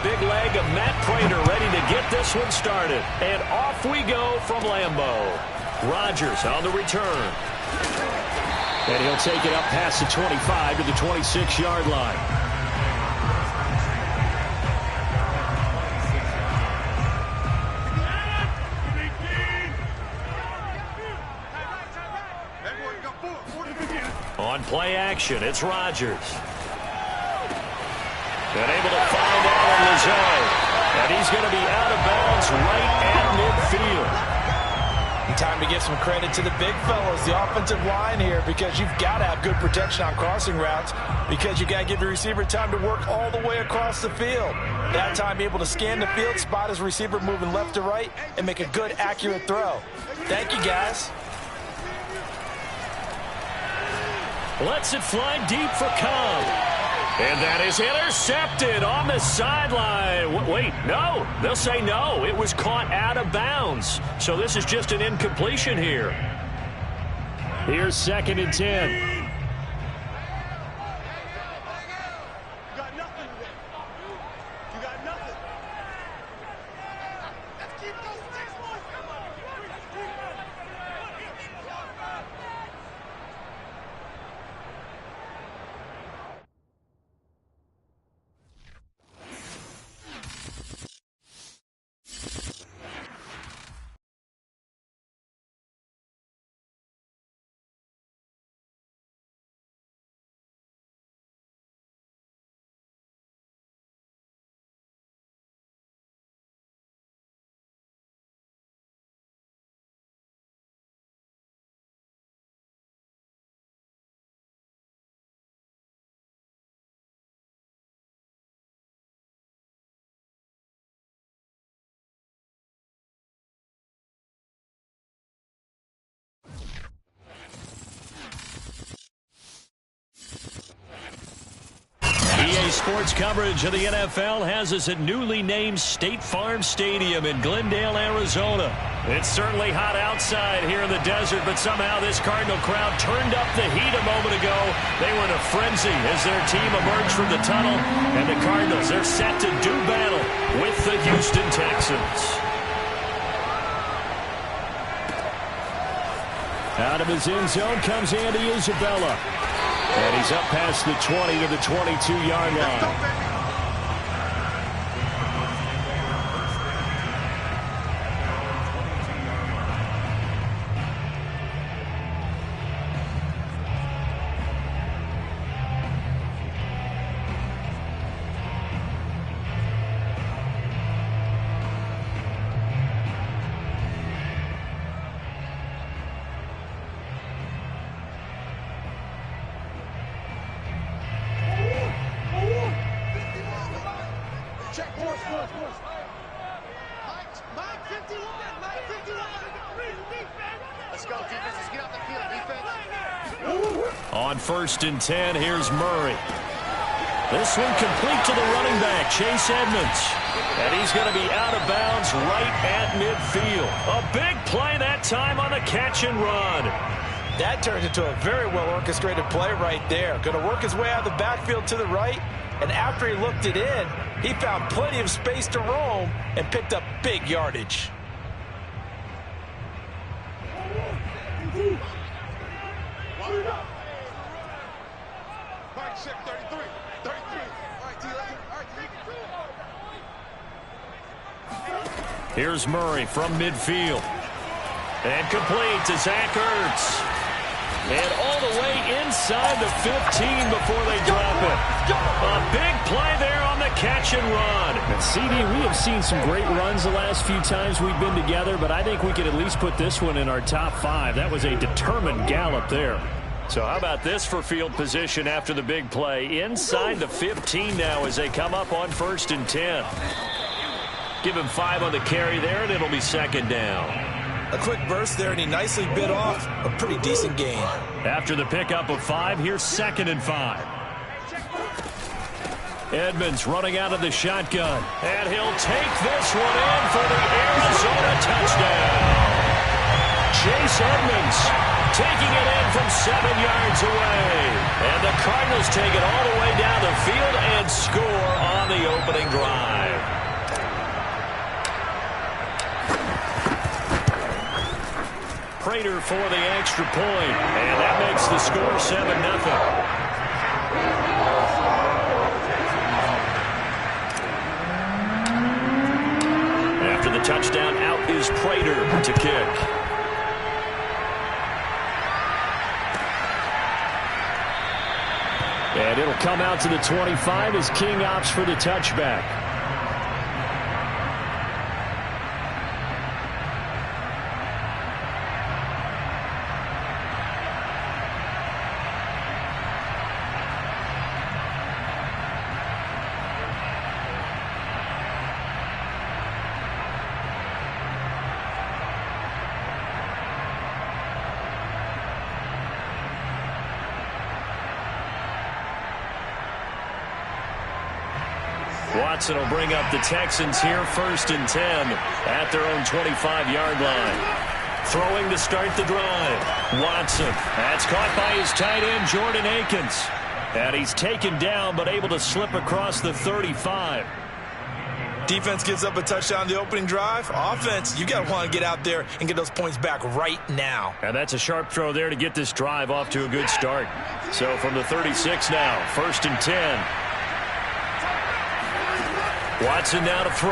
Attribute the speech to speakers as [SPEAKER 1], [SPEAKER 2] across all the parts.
[SPEAKER 1] big leg of Matt Pratt ready to get this one started. And off we go from Lambeau. Rodgers on the return. And he'll take it up past the 25 to the 26-yard line. On play action, it's Rodgers. And able to find Allen Lazard. And he's going to be out of bounds right at midfield.
[SPEAKER 2] Time to give some credit to the big fellas, the offensive line here, because you've got to have good protection on crossing routes, because you got to give your receiver time to work all the way across the field. That time, be able to scan the field, spot his receiver moving left to right, and make a good, accurate throw. Thank you, guys.
[SPEAKER 1] Lets it fly deep for Cobb. And that is intercepted on the sideline. Wait, no. They'll say no. It was caught out of bounds. So this is just an incompletion here. Here's 2nd and 10. EA Sports coverage of the NFL has us at newly named State Farm Stadium in Glendale, Arizona. It's certainly hot outside here in the desert, but somehow this Cardinal crowd turned up the heat a moment ago. They were in a frenzy as their team emerged from the tunnel, and the Cardinals are set to do battle with the Houston Texans. Out of his end zone comes Andy Isabella. And he's up past the 20 to the 22-yard line. On 1st and 10, here's Murray. This one complete to the running back, Chase Edmonds. And he's going to be out of bounds right at midfield. A big play that time on the catch and run.
[SPEAKER 2] That turned into a very well-orchestrated play right there. Going to work his way out of the backfield to the right. And after he looked it in, he found plenty of space to roam and picked up big yardage.
[SPEAKER 1] Here's Murray from midfield. And complete to Zach Ertz. And all the way inside the 15 before they drop it. A big play there on the catch and run.
[SPEAKER 3] And CD, we have seen some great runs the last few times we've been together, but I think we could at least put this one in our top 5. That was a determined gallop there.
[SPEAKER 1] So how about this for field position after the big play? Inside the 15 now as they come up on 1st and 10. Give him 5 on the carry there, and it'll be 2nd down.
[SPEAKER 2] A quick burst there, and he nicely bit off a pretty decent gain.
[SPEAKER 1] After the pickup of 5, here's 2nd and 5. Edmonds running out of the shotgun. And he'll take this one in for the Arizona touchdown. Chase Edmonds taking it in from 7 yards away. And the Cardinals take it all the way down the field and score on the opening drive. Prater for the extra point. And that makes the score 7-0. After the touchdown, out is Prater to kick. And it'll come out to the 25 as King opts for the touchback. Watson will bring up the Texans here, 1st and 10 at their own 25-yard line. Throwing to start the drive. Watson. That's caught by his tight end, Jordan Akins. And he's taken down, but able to slip across the 35.
[SPEAKER 2] Defense gives up a touchdown the opening drive. Offense, you got to want to get out there and get those points back right now.
[SPEAKER 1] And that's a sharp throw there to get this drive off to a good start. So from the 36 now, 1st and 10. Watson now to throw.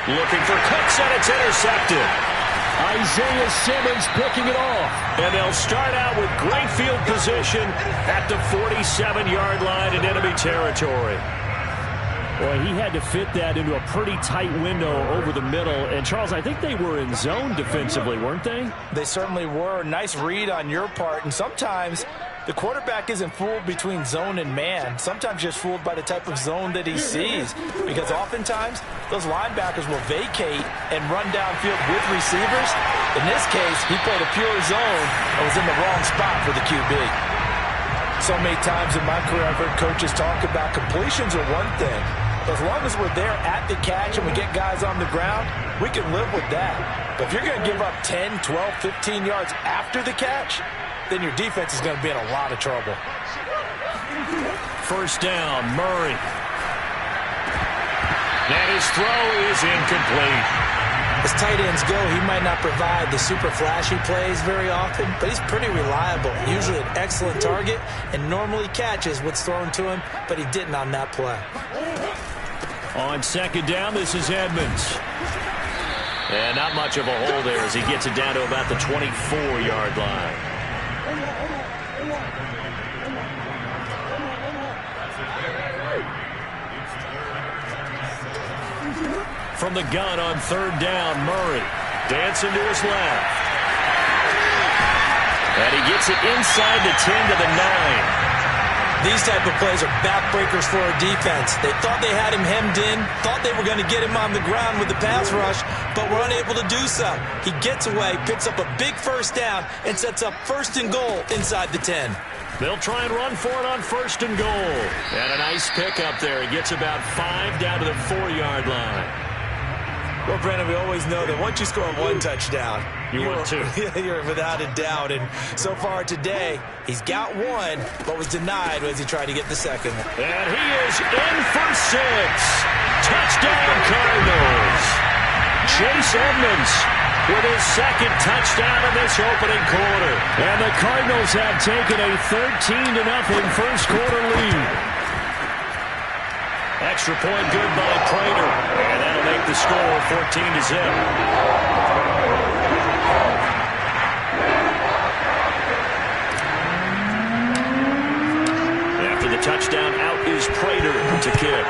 [SPEAKER 1] Looking for Cooks, and it's intercepted. Isaiah Simmons picking it off. And they'll start out with great field position at the 47-yard line in enemy territory. Boy, he had to fit that into a pretty tight window over the middle. And, Charles, I think they were in zone defensively, weren't they?
[SPEAKER 2] They certainly were. Nice read on your part. And sometimes the quarterback isn't fooled between zone and man. Sometimes just fooled by the type of zone that he sees. Because oftentimes, those linebackers will vacate and run downfield with receivers. In this case, he played a pure zone and was in the wrong spot for the QB. So many times in my career, I've heard coaches talk about completions are one thing. As long as we're there at the catch and we get guys on the ground, we can live with that. But if you're going to give up 10, 12, 15 yards after the catch, then your defense is going to be in a lot of trouble.
[SPEAKER 1] 1st down, Murray. And his throw is incomplete.
[SPEAKER 2] As tight ends go, he might not provide the super flashy plays very often, but he's pretty reliable. Usually an excellent target and normally catches what's thrown to him, but he didn't on that play.
[SPEAKER 1] On 2nd down, this is Edmonds. And not much of a hole there as he gets it down to about the 24-yard line. From the gun on 3rd down, Murray. Dancing to his left. And he gets it inside the 10 to the 9.
[SPEAKER 2] These type of plays are backbreakers for a defense. They thought they had him hemmed in, thought they were going to get him on the ground with the pass rush, but were unable to do so. He gets away, picks up a big 1st down, and sets up 1st and goal inside the 10.
[SPEAKER 1] They'll try and run for it on 1st and goal. And a nice pickup there. He gets about 5 down to the 4-yard line.
[SPEAKER 2] Well, Brandon, we always know that once you score 1 touchdown,
[SPEAKER 1] you want 2.
[SPEAKER 2] You're without a doubt. And so far today, he's got 1, but was denied as he tried to get the 2nd.
[SPEAKER 1] And he is in for 6. Touchdown, Cardinals. Chase Edmonds with his 2nd touchdown in this opening quarter. And the Cardinals have taken a 13-0 first quarter lead. Extra point good by Prater. And that'll make the score 14-0. After the touchdown, out is Prater to kick.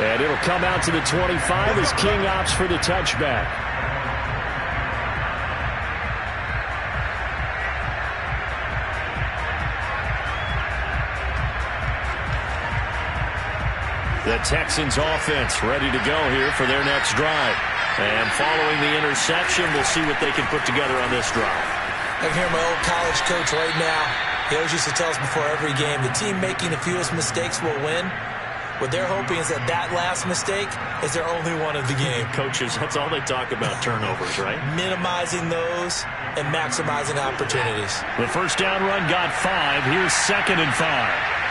[SPEAKER 1] And it'll come out to the 25 as King opts for the touchback. The Texans offense ready to go here for their next drive. And following the interception, we'll see what they can put together on this drive.
[SPEAKER 2] I can hear my old college coach right now. He always used to tell us before every game, the team making the fewest mistakes will win. What they're hoping is that that last mistake is their only one of the game.
[SPEAKER 1] Coaches, that's all they talk about, turnovers, right?
[SPEAKER 2] Minimizing those and maximizing opportunities.
[SPEAKER 1] The 1st down run got 5. Here's 2nd and 5.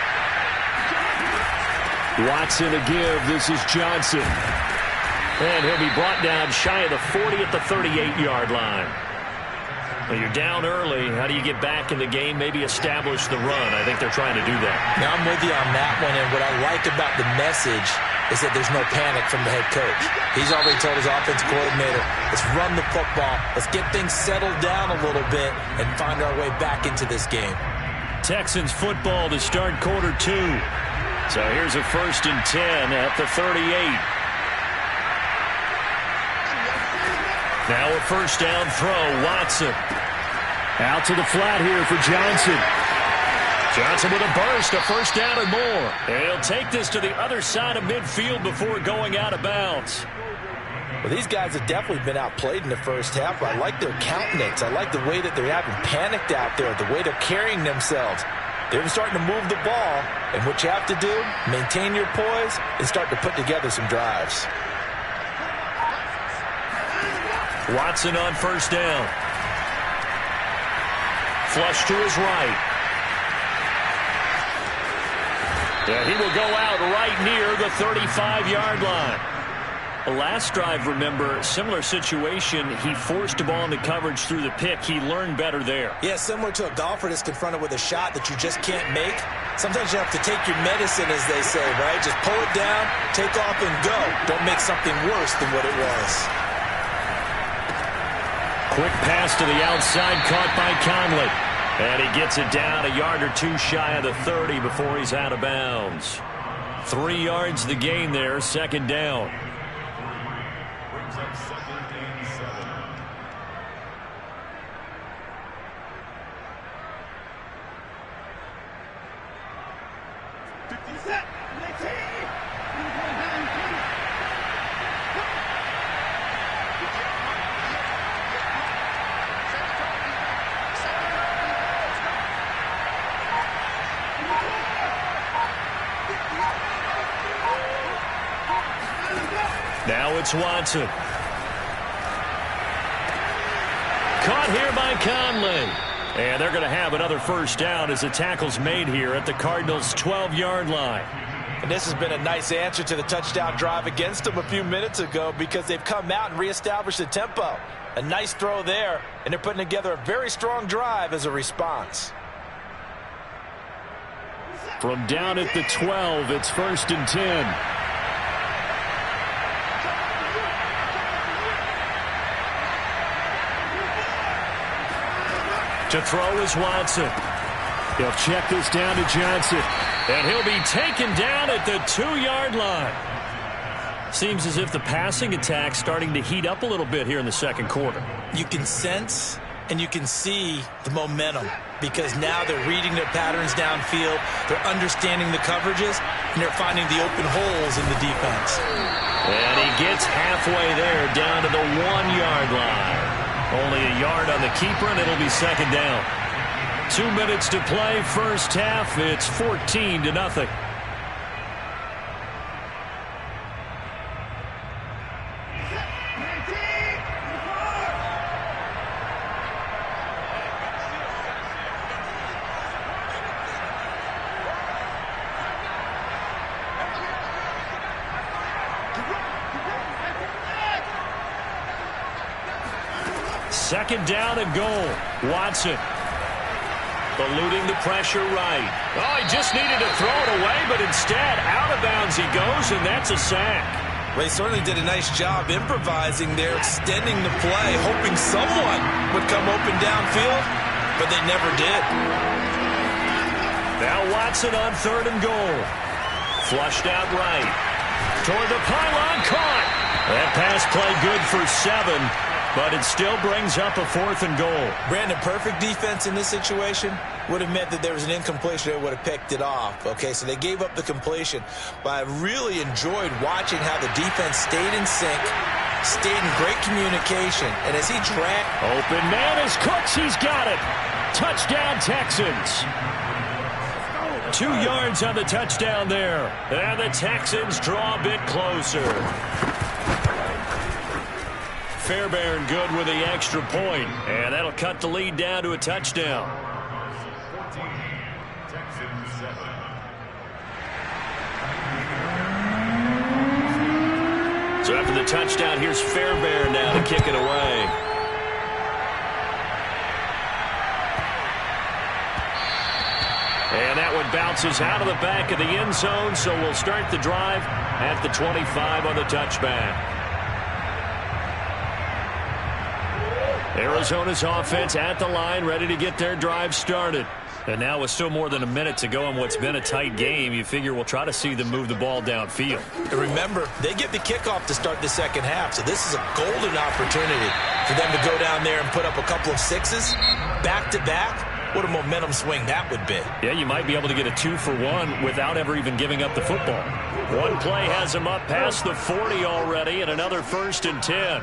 [SPEAKER 3] Watson to give. This is Johnson.
[SPEAKER 1] And he'll be brought down shy of the 40 at the 38-yard line. Well, you're down early. How do you get back in the game? Maybe establish the run. I think they're trying to do that.
[SPEAKER 2] Now, I'm with you on that one, and what I like about the message is that there's no panic from the head coach. He's already told his offensive coordinator, let's run the football, let's get things settled down a little bit and find our way back into this game.
[SPEAKER 1] Texans football to start quarter 2. So here's a 1st and 10 at the 38. Now a first down throw, Watson.
[SPEAKER 3] Out to the flat here for Johnson.
[SPEAKER 1] Johnson with a burst, a first down and more. And he'll take this to the other side of midfield before going out of bounds.
[SPEAKER 2] Well, these guys have definitely been outplayed in the first half, but I like their countenance. I like the way that they're having panicked out there, the way they're carrying themselves. They're starting to move the ball, and what you have to do, maintain your poise and start to put together some drives.
[SPEAKER 1] Watson on first down. Flush to his right. And he will go out right near the 35-yard line. The last drive, remember, similar situation. He forced the ball into coverage through the pick. He learned better there.
[SPEAKER 2] Yeah, similar to a golfer that's confronted with a shot that you just can't make. Sometimes you have to take your medicine, as they say, right? Just pull it down, take off, and go. Don't make something worse than what it was.
[SPEAKER 1] Quick pass to the outside, caught by Conley. And he gets it down a yard or 2 shy of the 30 before he's out of bounds. 3 yards the gain there, second down. Now it's Watson. Caught here by Conley. And they're going to have another first down as the tackle's made here at the Cardinals' 12-yard line.
[SPEAKER 2] And this has been a nice answer to the touchdown drive against them a few minutes ago because they've come out and reestablished the tempo. A nice throw there, and they're putting together a very strong drive as a response.
[SPEAKER 3] From down at the 12, it's 1st and 10.
[SPEAKER 1] To throw is Watson.
[SPEAKER 3] He'll check this down to Johnson.
[SPEAKER 1] And he'll be taken down at the 2-yard line. Seems as if the passing attack's starting to heat up a little bit here in the second quarter.
[SPEAKER 2] You can sense and you can see the momentum because now they're reading their patterns downfield, they're understanding the coverages, and they're finding the open holes in the defense.
[SPEAKER 1] And he gets halfway there down to the 1-yard line. Only a yard on the keeper, and it'll be second down. 2 minutes to play, first half. It's 14-0. Second down and goal. Watson. Eluding the pressure right. Oh, he just needed to throw it away, but instead, out of bounds he goes, and that's a sack.
[SPEAKER 2] Well, he certainly did a nice job improvising there, extending the play, hoping someone would come open downfield, but they never did.
[SPEAKER 1] Now Watson on 3rd and goal. Flushed out right. Toward the pylon, caught. That pass play good for 7. But it still brings up a 4th and goal.
[SPEAKER 2] Brandon, perfect defense in this situation would have meant that there was an incompletion. They would have picked it off. Okay, so they gave up the completion. But I really enjoyed watching how the defense stayed in sync, stayed in great communication. And as he dragged...
[SPEAKER 3] Open man is Cooks. He's got it. Touchdown, Texans.
[SPEAKER 1] 2 yards on the touchdown there. And the Texans draw a bit closer. Fairbairn good with the extra point, and that'll cut the lead down to a touchdown. So after the touchdown, here's Fairbairn now to kick it away. And that one bounces out of the back of the end zone, so we'll start the drive at the 25 on the touchback. Arizona's offense at the line, ready to get their drive started. And now with still more than a minute to go in what's been a tight game, you figure we'll try to see them move the ball downfield.
[SPEAKER 2] And remember, they get the kickoff to start the second half, so this is a golden opportunity for them to go down there and put up a couple of sixes back-to-back. What a momentum swing that would be.
[SPEAKER 1] Yeah, you might be able to get a 2-for-1 without ever even giving up the football. One play has them up past the 40 already, and another 1st and 10.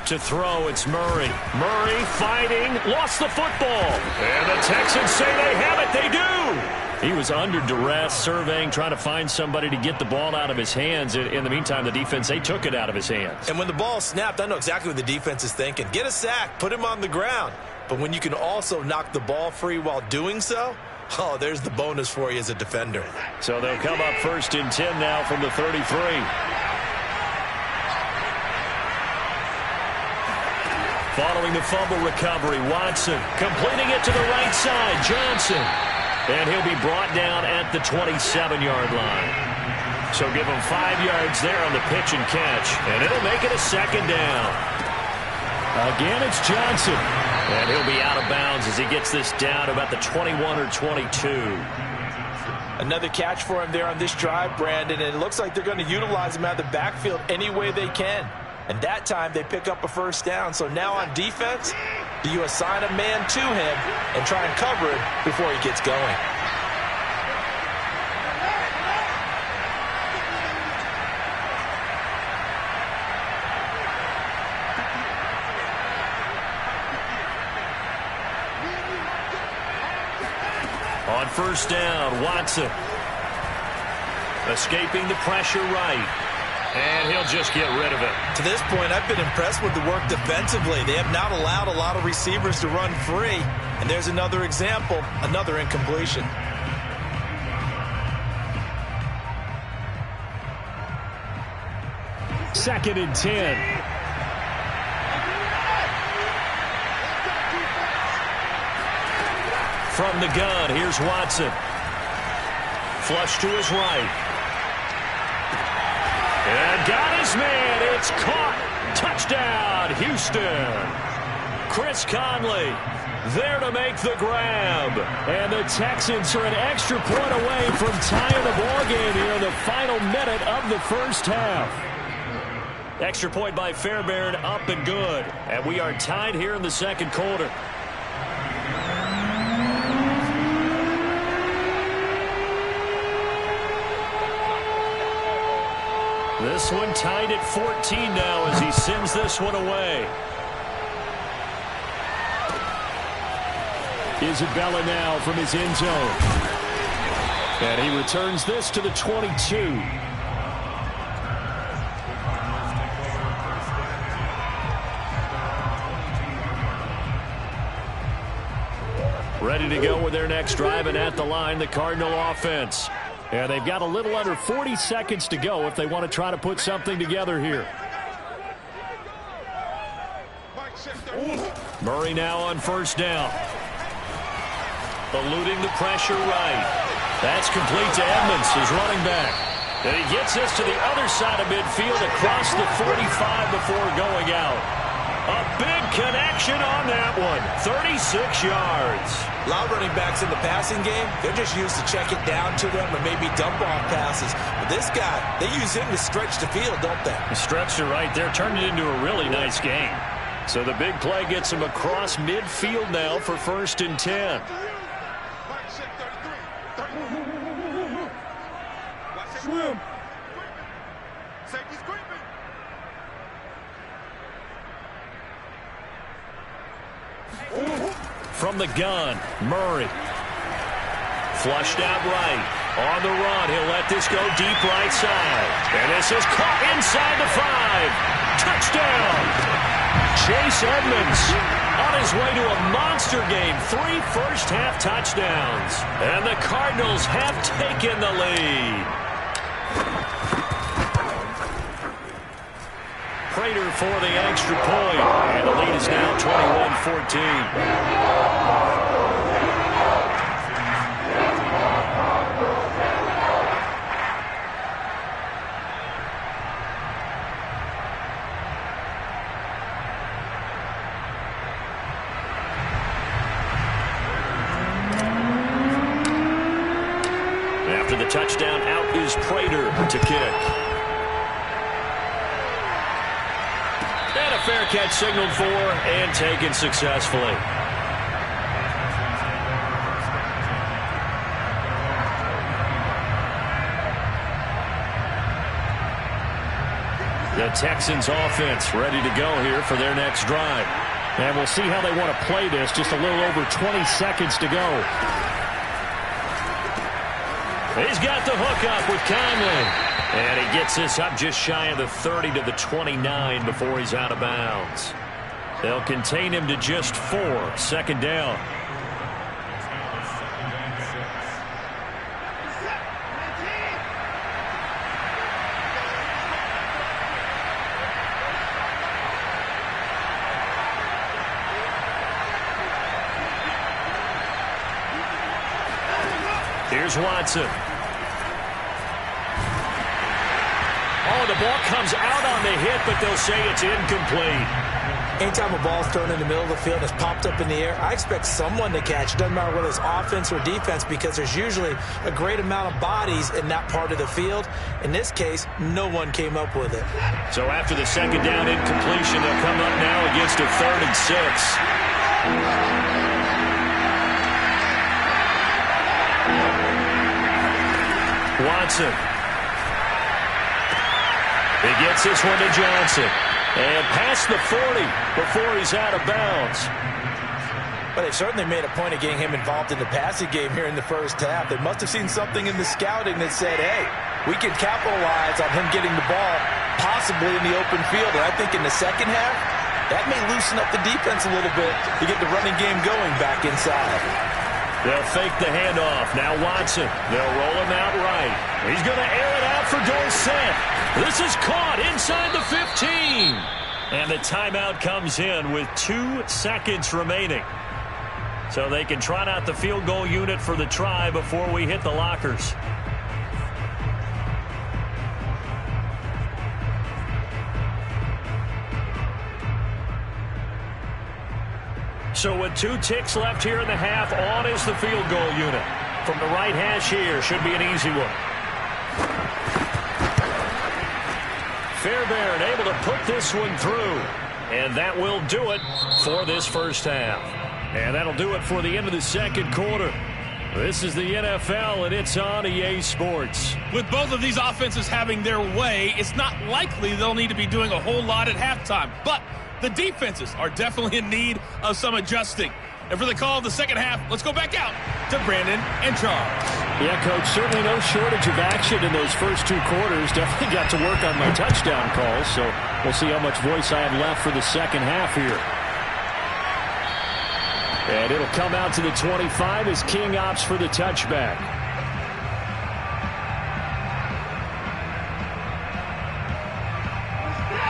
[SPEAKER 1] To throw, it's Murray. Murray fighting, lost the football. And the Texans say they have it. They do. He was under duress, surveying, trying to find somebody to get the ball out of his hands. In the meantime, the defense, they took it out of his hands.
[SPEAKER 2] And when the ball snapped, I know exactly what the defense is thinking. Get a sack, put him on the ground. But when you can also knock the ball free while doing so, oh, there's the bonus for you as a defender.
[SPEAKER 1] So they'll come up 1st and 10 now from the 33. Following the fumble recovery, Watson completing it to the right side. Johnson. And he'll be brought down at the 27-yard line. So give him 5 yards there on the pitch and catch. And it'll make it a 2nd down. Again, it's Johnson. And he'll be out of bounds as he gets this down to about the 21 or 22.
[SPEAKER 2] Another catch for him there on this drive, Brandon. And it looks like they're going to utilize him out of the backfield any way they can. And that time they pick up a 1st down. So now on defense, do you assign a man to him and try and cover it before he gets going?
[SPEAKER 1] On 1st down, Watson escaping the pressure right. And he'll just get rid of it.
[SPEAKER 2] To this point, I've been impressed with the work defensively. They have not allowed a lot of receivers to run free. And there's another example, another incompletion.
[SPEAKER 3] Second and 10.
[SPEAKER 1] From the gun, here's Watson. Flush to his right. And got his man. It's caught. Touchdown, Houston. Chris Conley there to make the grab.
[SPEAKER 3] And the Texans are an extra point away from tying the ball game here in the final minute of the 1st half.
[SPEAKER 1] Extra point by Fairbairn, up and good. And we are tied here in the 2nd quarter. This one tied at 14 now as he sends this one away.
[SPEAKER 3] Isabella now from his end zone. And he returns this to the 22.
[SPEAKER 1] Ready to go with their next drive, and at the line, the Cardinal offense. And they've got a little under 40 seconds to go if they want to try to put something together here. Murray now on 1st down. Eluding the pressure right. That's complete to Edmonds, his running back. And he gets this to the other side of midfield across the 45 before going out. A big connection on that one. 36 yards.
[SPEAKER 2] A lot of running backs in the passing game, they're just used to check it down to them or maybe dump off passes. But this guy, they use him to stretch the field, don't they?
[SPEAKER 1] Stretch it right there, turned it into a really nice game. So the big play gets him across midfield now for 1st and 10.
[SPEAKER 4] Swim.
[SPEAKER 1] From the gun, Murray. Flushed out right. On the run, he'll let this go deep right side. And this is caught inside the 5. Touchdown! Chase Edmonds On his way to a monster game, 3 first-half touchdowns. And the Cardinals have taken the lead. Prater for the extra point. And the lead is now 21-14. After the touchdown, out is Prater to kick. And a fair catch signaled for and taken successfully. The Texans offense ready to go here for their next drive.
[SPEAKER 3] And we'll see how they want to play this. Just a little over 20 seconds to go.
[SPEAKER 1] He's got the hook up with Conley. And he gets this up just shy of the 30 to the 29 before he's out of bounds. They'll contain him to just 4. Second down. Here's Watson. Oh, the ball comes out on the hit, but they'll say it's incomplete.
[SPEAKER 2] Anytime a ball's thrown in the middle of the field and it's popped up in the air, I expect someone to catch. It doesn't matter whether it's offense or defense, because there's usually a great amount of bodies in that part of the field. In this case, no one came up with it.
[SPEAKER 1] So after the second down incompletion, they'll come up now against a 3rd and 6. Watson. He gets this one to Johnson. And past the 40 before he's out of bounds.
[SPEAKER 2] But they certainly made a point of getting him involved in the passing game here in the first half. They must have seen something in the scouting that said, hey, we can capitalize on him getting the ball possibly in the open field. And I think in the second half, that may loosen up the defense a little bit to get the running game going back inside.
[SPEAKER 1] They'll fake the handoff. Now Watson. They'll roll him out right. He's going to air it out for Dorsett. This is caught inside the 15. And the timeout comes in with 2 seconds remaining. So they can trot out the field goal unit for the try before we hit the lockers. So with 2 ticks left here in the half, on is the field goal unit. From the right hash here, should be an easy one. Fairbairn able to put this one through. And that will do it for this first half. And that'll do it for the end of the second quarter. This is the NFL, and it's on EA Sports.
[SPEAKER 4] With both of these offenses having their way, it's not likely they'll need to be doing a whole lot at halftime. But the defenses are definitely in need of some adjusting. And for the call of the second half, let's go back out to Brandon and Charles.
[SPEAKER 3] Yeah, Coach, certainly no shortage of action in those first 2 quarters. Definitely got to work on my touchdown calls, so we'll see how much voice I have left for the second half here. And it'll come out to the 25 as King opts for the touchback.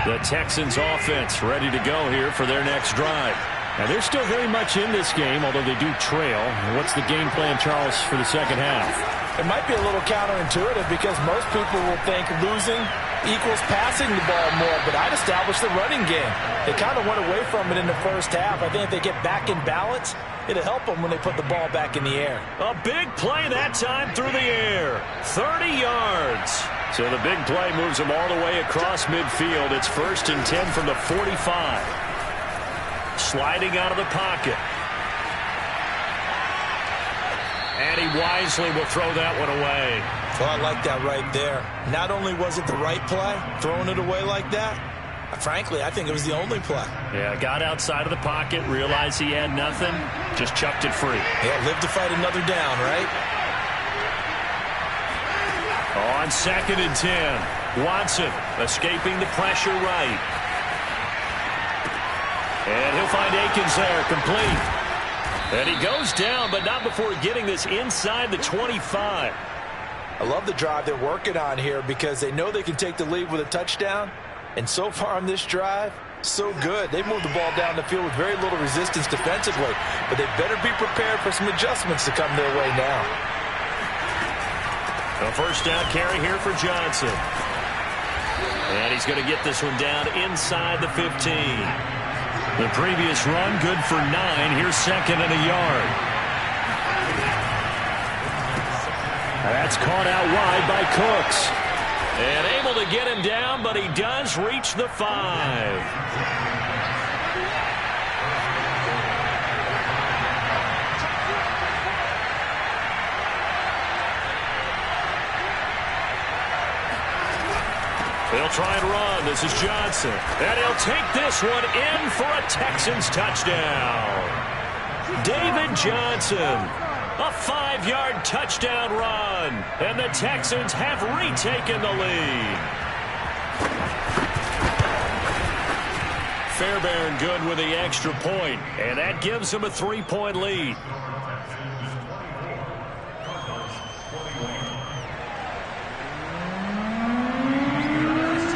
[SPEAKER 1] The Texans offense ready to go here for their next drive.
[SPEAKER 3] Now, they're still very much in this game, although they do trail. What's the game plan, Charles, for the second half?
[SPEAKER 2] It might be a little counterintuitive because most people will think losing equals passing the ball more, but I'd establish the running game. They kind of went away from it in the first half. I think if they get back in balance, it'll help them when they put the ball back in the air.
[SPEAKER 1] A big play that time through the air. 30 yards. So the big play moves them all the way across midfield. It's 1st and 10 from the 45. Sliding out of the pocket. And he wisely will throw that one away.
[SPEAKER 2] Well, I like that right there. Not only was it the right play, throwing it away like that, frankly, I think it was the only play.
[SPEAKER 1] Yeah, got outside of the pocket, realized he had nothing, just chucked it free.
[SPEAKER 2] Yeah, live to fight another down, right?
[SPEAKER 1] On 2nd and 10, Watson escaping the pressure right. And he'll find Akins there, complete. And he goes down, but not before getting this inside the 25.
[SPEAKER 2] I love the drive they're working on here because they know they can take the lead with a touchdown. And so far on this drive, so good. They moved the ball down the field with very little resistance defensively. But they better be prepared for some adjustments to come their way now.
[SPEAKER 1] A first down carry here for Johnson. And he's going to get this one down inside the 15. The previous run, good for 9. Here's second and a yard. That's caught out wide by Cooks. And able to get him down, but he does reach the 5. They'll try and run. This is Johnson. And he'll take this one in for a Texans touchdown. David Johnson. A 5-yard touchdown run. And the Texans have retaken the lead. Fairbairn good with the extra point. And that gives them a 3-point lead.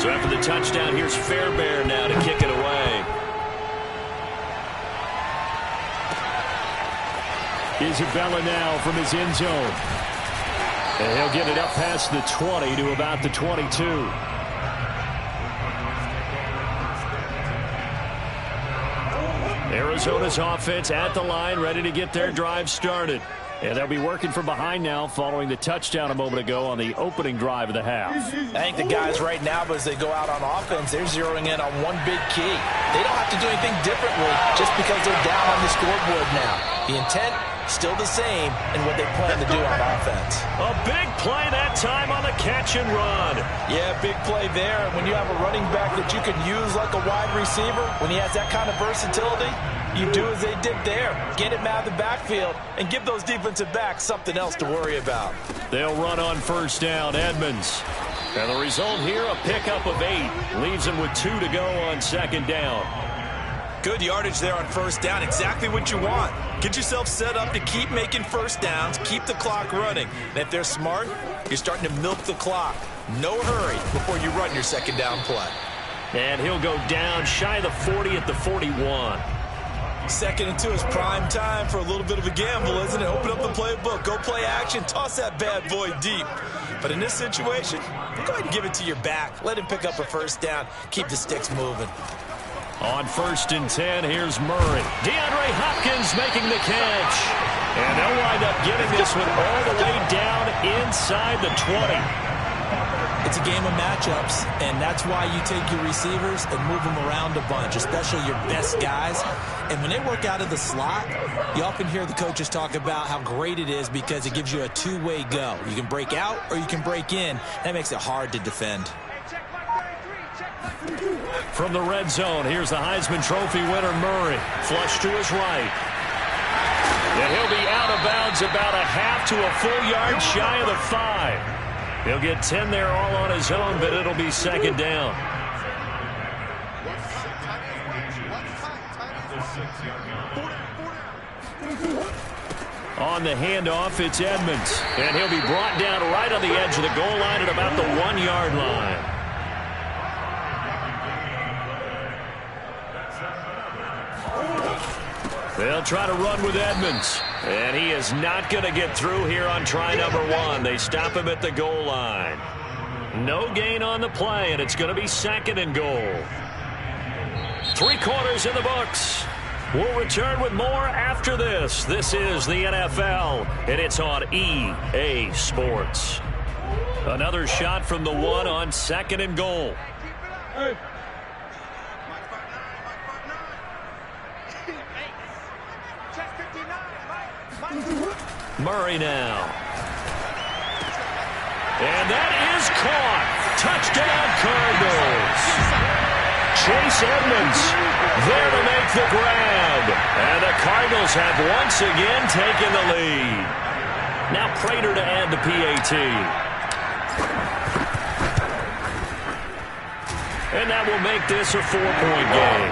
[SPEAKER 1] So after the touchdown, here's Fairbairn now to kick it away. Isabella now from his end zone. And he'll get it up past the 20 to about the 22. Arizona's offense at the line, ready to get their drive started. And they'll be working from behind now following the touchdown a moment ago on the opening drive of the half.
[SPEAKER 2] I think the guys right now, as they go out on offense, they're zeroing in on one big key. They don't have to do anything differently just because they're down on the scoreboard now. The intent, still the same in what they plan to do on offense.
[SPEAKER 1] A big play that time on the catch and run.
[SPEAKER 2] Yeah, big play there. And when you have a running back that you can use like a wide receiver, when he has that kind of versatility, you do as they did there. Get him out of the backfield and give those defensive backs something else to worry about.
[SPEAKER 1] They'll run on first down, Edmonds. And the result here, a pickup of 8. Leaves them with 2 to go on second down.
[SPEAKER 2] Good yardage there on first down. Exactly what you want. Get yourself set up to keep making first downs, keep the clock running. And if they're smart, you're starting to milk the clock. No hurry before you run your second down play.
[SPEAKER 1] And he'll go down shy of the 40 at the 41.
[SPEAKER 2] 2nd and 2 is prime time for a little bit of a gamble, isn't it? Open up the playbook, go play action, toss that bad boy deep. But in this situation, go ahead and give it to your back. Let him pick up a first down. Keep the sticks moving.
[SPEAKER 1] On 1st and 10, here's Murray. DeAndre Hopkins making the catch. And they'll wind up getting this one all the way down inside the 20.
[SPEAKER 2] It's a game of matchups, and that's why you take your receivers and move them around a bunch, especially your best guys. And when they work out of the slot, you often hear the coaches talk about how great it is because it gives you a two-way go. You can break out or you can break in. That makes it hard to defend.
[SPEAKER 1] From the red zone, here's the Heisman Trophy winner, Murray. Flush to his right. And he'll be out of bounds about a half to a full yard shy of the 5. He'll get 10 there all on his own, but it'll be second down. On the handoff, it's Edmonds. And he'll be brought down right on the edge of the goal line at about the 1-yard line. They'll try to run with Edmonds. And he is not going to get through here on try number 1. They stop him at the goal line. No gain on the play, and it's going to be 2nd and goal. 3 quarters in the books. We'll return with more after this. This is the NFL, and it's on EA Sports. Another shot from the 1 on 2nd and goal. Murray now. And that is caught. Touchdown, Cardinals. Chase Edmonds there to make the grab. And the Cardinals have once again taken the lead. Now Prater to add the PAT. And that will make this a 4-point game.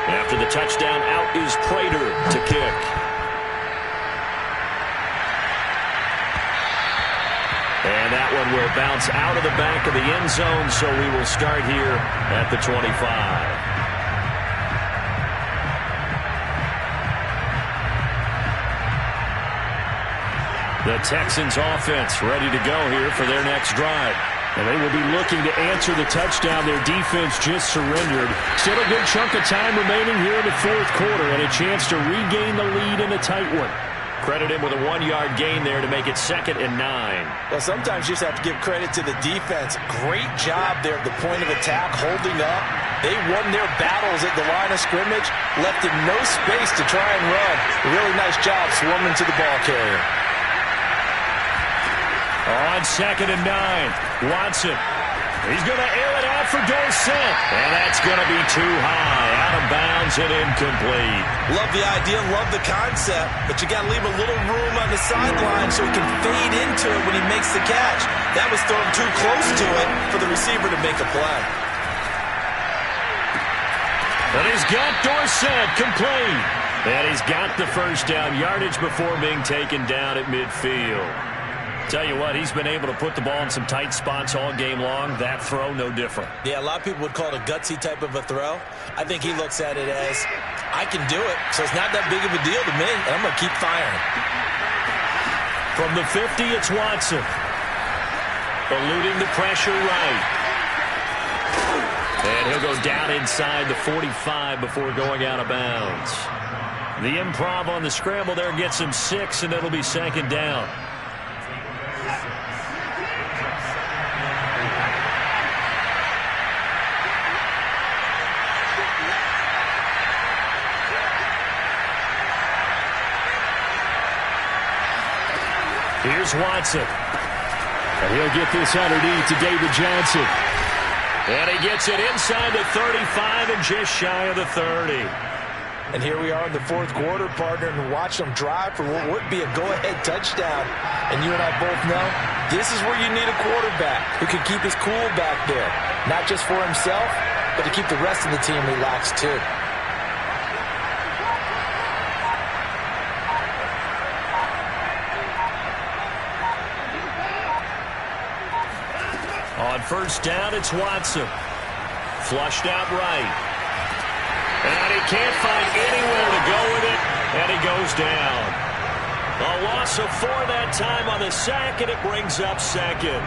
[SPEAKER 1] After the touchdown, out is Prater to kick. And that one will bounce out of the back of the end zone, so we will start here at the 25. The Texans offense ready to go here for their next drive.
[SPEAKER 3] And they will be looking to answer the touchdown their defense just surrendered. Still a good chunk of time remaining here in the fourth quarter and a chance to regain the lead in a tight one.
[SPEAKER 1] Credit him with a 1-yard gain there to make it 2nd and 9.
[SPEAKER 2] Well, sometimes you just have to give credit to the defense. Great job there at the point of attack, holding up. They won their battles at the line of scrimmage, left him no space to try and run. A really nice job swarming to the ball carrier.
[SPEAKER 1] On 2nd and 9, Watson. He's going to air it out for Dorsett. And that's going to be too high. Out of bounds and incomplete.
[SPEAKER 2] Love the idea, love the concept, but you got to leave a little room on the sideline so he can fade into it when he makes the catch. That was thrown too close to it for the receiver to make a play.
[SPEAKER 1] And he's got Dorsett complete. And he's got the first down yardage before being taken down at midfield. Tell you what, he's been able to put the ball in some tight spots all game long. That throw, no different.
[SPEAKER 2] Yeah, a lot of people would call it a gutsy type of a throw. I think he looks at it as, I can do it, so it's not that big of a deal to me, and I'm going to keep firing.
[SPEAKER 1] From the 50, it's Watson. Eluding the pressure right. And he'll go down inside the 45 before going out of bounds. The improv on the scramble there gets him 6, and it'll be 2nd down. Here's Watson.
[SPEAKER 3] And he'll get this underneath to David Johnson.
[SPEAKER 1] And he gets it inside the 35 and just shy of the 30.
[SPEAKER 2] And here we are in the fourth quarter, partner, and watch them drive for what would be a go-ahead touchdown. And you and I both know this is where you need a quarterback who can keep his cool back there. Not just for himself, but to keep the rest of the team relaxed too.
[SPEAKER 1] On first down, it's Watson. Flushed out right. And he can't find anywhere to go with it, and he goes down. A loss of 4 that time on the sack, and it brings up 2nd.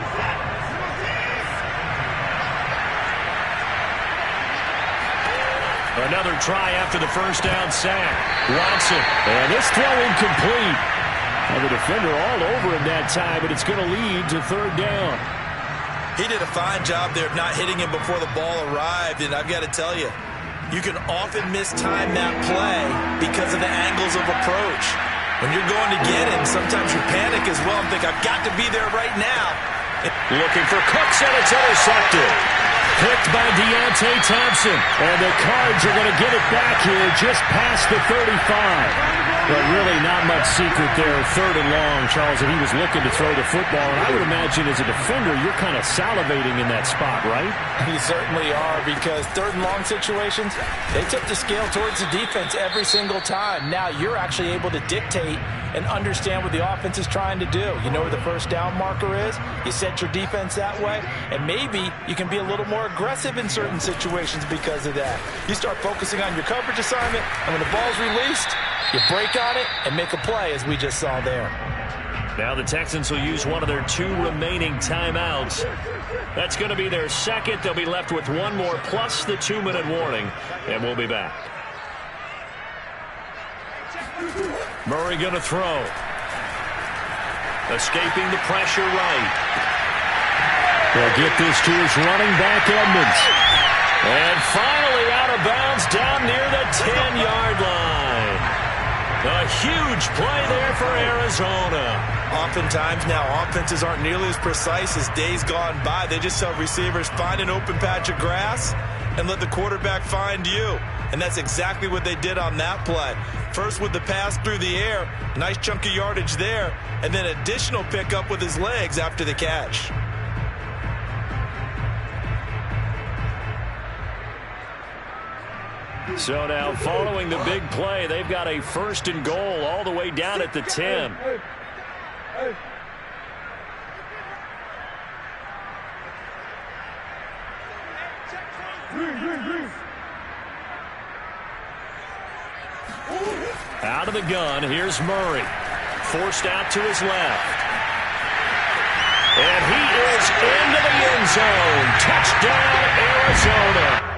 [SPEAKER 1] Another try after the first down sack. Watson.
[SPEAKER 3] And this throw incomplete. And the defender all over him that time, but it's going to lead to 3rd down.
[SPEAKER 2] He did a fine job there of not hitting him before the ball arrived, and I've got to tell you, you can often mistime that play because of the angles of approach. When you're going to get him, sometimes you panic as well and think, I've got to be there right now.
[SPEAKER 1] Looking for Cooks, and it's intercepted.
[SPEAKER 3] Picked by Deontay Thompson. And the Cards are going to get it back here just past the 35. But really not much secret there. 3rd and long, Charles, and he was looking to throw the football. And I would imagine as a defender, you're kind of salivating in that spot, right?
[SPEAKER 2] You certainly are, because 3rd and long situations, they tip the scale towards the defense every single time. Now you're actually able to dictate and understand what the offense is trying to do. You know where the first down marker is. You set your defense that way, and maybe you can be a little more aggressive in certain situations because of that. You start focusing on your coverage assignment, and when the ball's released, you break on it and make a play, as we just saw there.
[SPEAKER 1] Now the Texans will use one of their 2 remaining timeouts. That's going to be their 2nd. They'll be left with 1 more plus the 2-minute warning, and we'll be back. Murray going to throw. Escaping the pressure right.
[SPEAKER 3] They'll get this to his running back, Edmonds.
[SPEAKER 1] And finally out of bounds down near the 10-yard line. A huge play there for Arizona.
[SPEAKER 2] Oftentimes now, offenses aren't nearly as precise as days gone by. They just tell receivers, find an open patch of grass and let the quarterback find you. And that's exactly what they did on that play. First with the pass through the air, nice chunk of yardage there, and then additional pickup with his legs after the catch.
[SPEAKER 1] So now following the big play, they've got a 1st and goal all the way down at the 10. Out of the gun, here's Murray. Forced out to his left. And he is into the end zone. Touchdown, Arizona.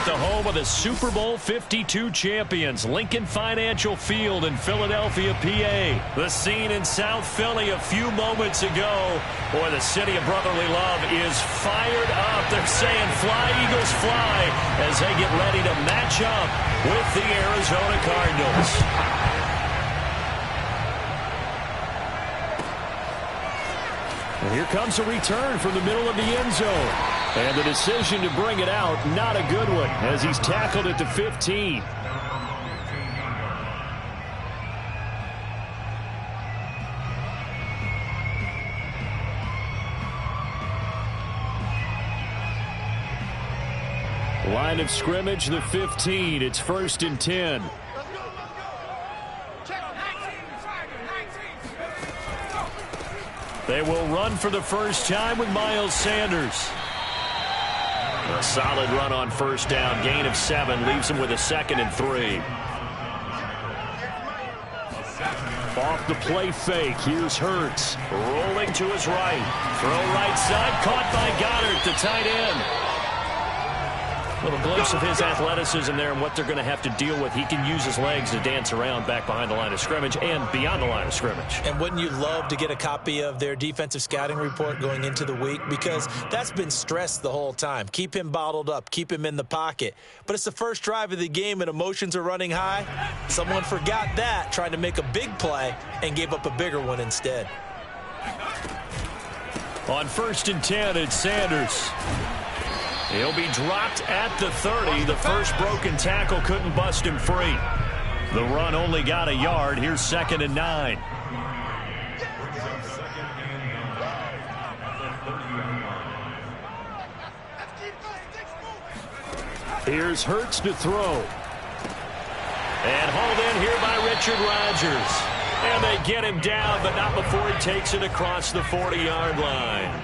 [SPEAKER 1] The home of the Super Bowl 52 champions, Lincoln Financial Field in Philadelphia, PA. The scene in South Philly a few moments ago. Boy, the city of brotherly love is fired up. They're saying fly, Eagles, fly, as they get ready to match up with the Arizona Cardinals. And here comes a return from the middle of the end zone. And the decision to bring it out, not a good one, as he's tackled at the 15. Line of scrimmage, the 15. It's 1st and 10. They will run for the first time with Miles Sanders. A solid run on 1st down. Gain of 7 leaves him with a 2nd and 3. Off the play fake. Here's Hurts. Rolling to his right. Throw right side. Caught by Goddard, the tight end. Little glimpse of his athleticism there and what they're going to have to deal with. He can use his legs to dance around back behind the line of scrimmage and beyond the line of scrimmage.
[SPEAKER 2] And wouldn't you love to get a copy of their defensive scouting report going into the week? Because that's been stressed the whole time. Keep him bottled up. Keep him in the pocket. But it's the first drive of the game and emotions are running high. Someone forgot that, trying to make a big play and gave up a bigger one instead.
[SPEAKER 1] On 1st and 10, it's Sanders. He'll be dropped at the 30. The first broken tackle couldn't bust him free. The run only got a yard. Here's 2nd and 9. Here's Hurts to throw. And hauled in here by Richard Rodgers. And they get him down, but not before he takes it across the 40-yard line.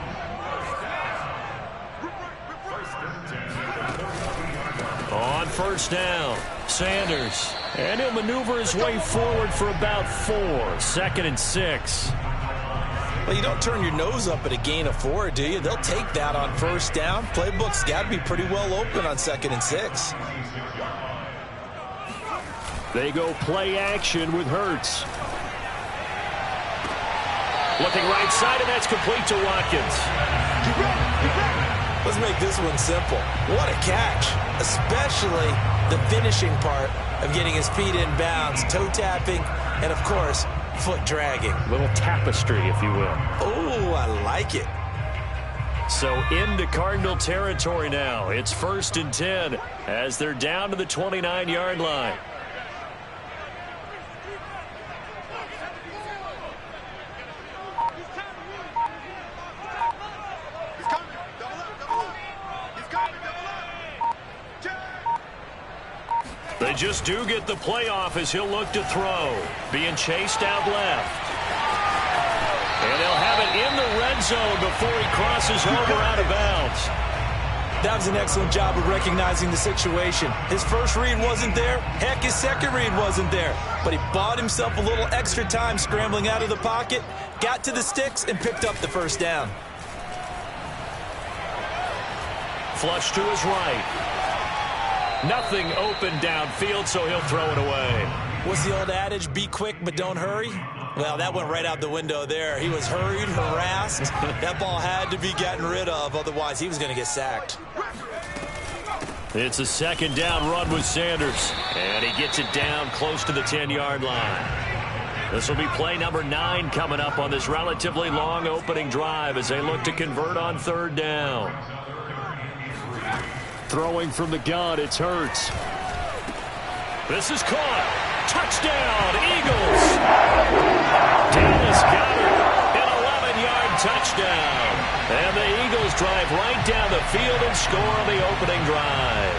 [SPEAKER 1] On 1st down, Sanders. And he'll maneuver his way forward for about 4. 2nd and 6.
[SPEAKER 2] Well, you don't turn your nose up at a gain of 4, do you? They'll take that on 1st down. Playbook's got to be pretty well open on 2nd and 6.
[SPEAKER 1] They go play action with Hurts. Looking right side, and that's complete to Watkins.
[SPEAKER 2] Let's make this one simple. What a catch, especially the finishing part of getting his feet in bounds, toe tapping, and, of course, foot dragging.
[SPEAKER 1] A little tapestry, if you will.
[SPEAKER 2] Oh, I like it.
[SPEAKER 1] So into Cardinal territory now. It's 1st and 10 as they're down to the 29-yard line. They just do get the playoff as he'll look to throw. Being chased out left. And they'll have it in the red zone before he crosses over out of bounds.
[SPEAKER 2] That was an excellent job of recognizing the situation. His first read wasn't there. Heck, his second read wasn't there. But he bought himself a little extra time scrambling out of the pocket, got to the sticks, and picked up the first down.
[SPEAKER 1] Flush to his right. Nothing open downfield, so he'll throw it away.
[SPEAKER 2] What's the old adage? Be quick, but don't hurry? Well, that went right out the window there. He was hurried, harassed. That ball had to be gotten rid of, otherwise he was going to get sacked.
[SPEAKER 1] It's a second down run with Sanders, and he gets it down close to the 10-yard line. This will be play number 9 coming up on this relatively long opening drive as they look to convert on third down.
[SPEAKER 3] Throwing from the gun, it's Hurts.
[SPEAKER 1] This is caught. Touchdown, Eagles. Dallas got it. An 11-yard touchdown. And the Eagles drive right down the field and score on the opening drive.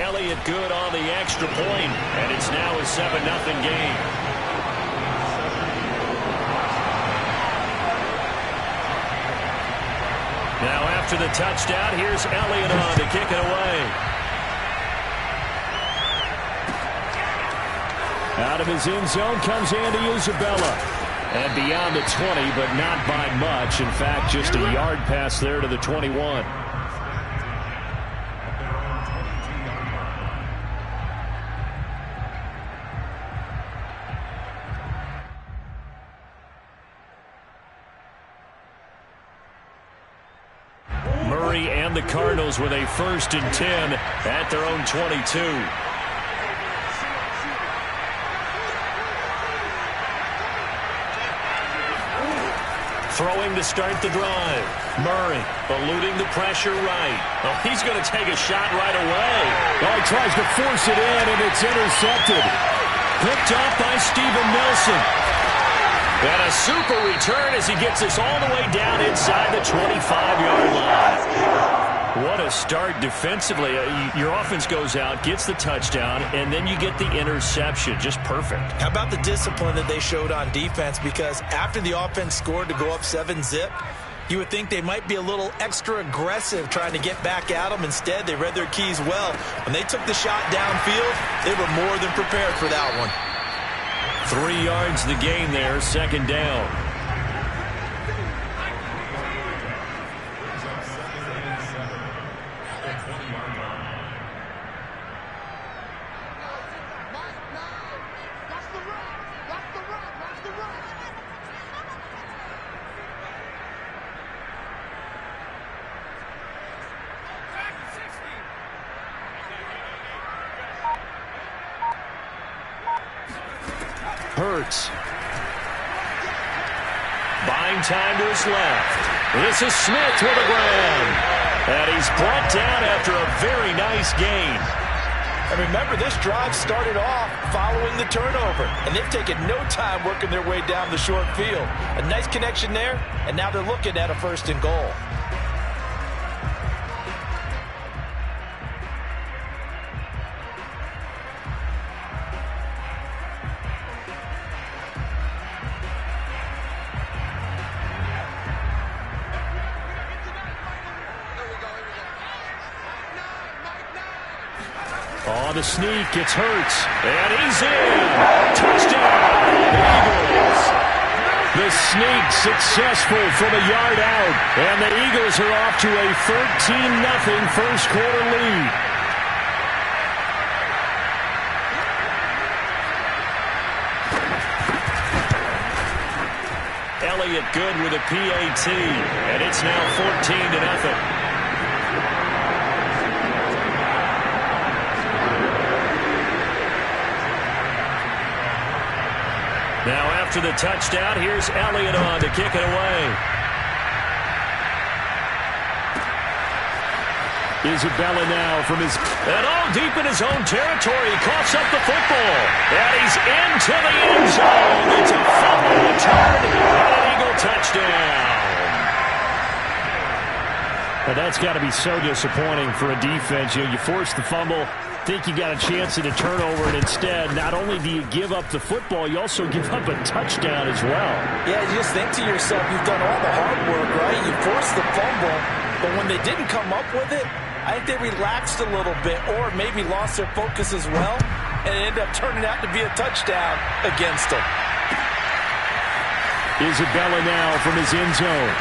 [SPEAKER 1] Elliott good on the extra point, and it's now a 7-0 game. Now after the touchdown, here's Elliott on to kick it away.
[SPEAKER 3] Out of his end zone comes Andy Isabella. And beyond the 20, but not by much. In fact, just a yard pass there to the 21.
[SPEAKER 1] Murray and the Cardinals with a 1st and 10 at their own 22. Throwing to start the drive. Murray eluding the pressure right. Oh, he's going to take a shot right away.
[SPEAKER 3] Oh, he tries to force it in, and it's intercepted.
[SPEAKER 1] Picked up by Steven Nelson. And a super return as he gets us all the way down inside the 25-yard line. What a start defensively. Your offense goes out, gets the touchdown, and then you get the interception. Just perfect.
[SPEAKER 2] How about the discipline that they showed on defense? Because after the offense scored to go up 7-zip, you would think they might be a little extra aggressive trying to get back at them. Instead, they read their keys well. When they took the shot downfield, they were more than prepared for that one.
[SPEAKER 1] 3 yards the gain there, second down.
[SPEAKER 3] Hurts.
[SPEAKER 1] Buying time to his left. This is Smith with a grab. And he's brought down after a very nice gain.
[SPEAKER 2] And remember, this drive started off following the turnover. And they've taken no time working their way down the short field. A nice connection there, and now they're looking at a 1st and goal.
[SPEAKER 3] On the sneak, it's Hurts.
[SPEAKER 1] And he's in. Touchdown, Eagles.
[SPEAKER 3] The sneak successful from a yard out. And the Eagles are off to a 13-0 first quarter lead.
[SPEAKER 1] Elliott good with a PAT. And it's now 14-0. Now after the touchdown, here's Elliott on to kick it away.
[SPEAKER 3] Isabella now from his...
[SPEAKER 1] And all deep in his own territory, he coughs up the football. And he's into the end zone. It's a fumble return and an Eagle touchdown.
[SPEAKER 3] But that's got to be so disappointing for a defense. You force the fumble, think you got a chance at a turnover, and instead, not only do you give up the football, you also give up a touchdown as well.
[SPEAKER 2] Yeah, you just think to yourself, you've done all the hard work, right? You forced the fumble, but when they didn't come up with it, I think they relaxed a little bit or maybe lost their focus as well, and it ended up turning out to be a touchdown against them.
[SPEAKER 3] Isabella now from his end zone.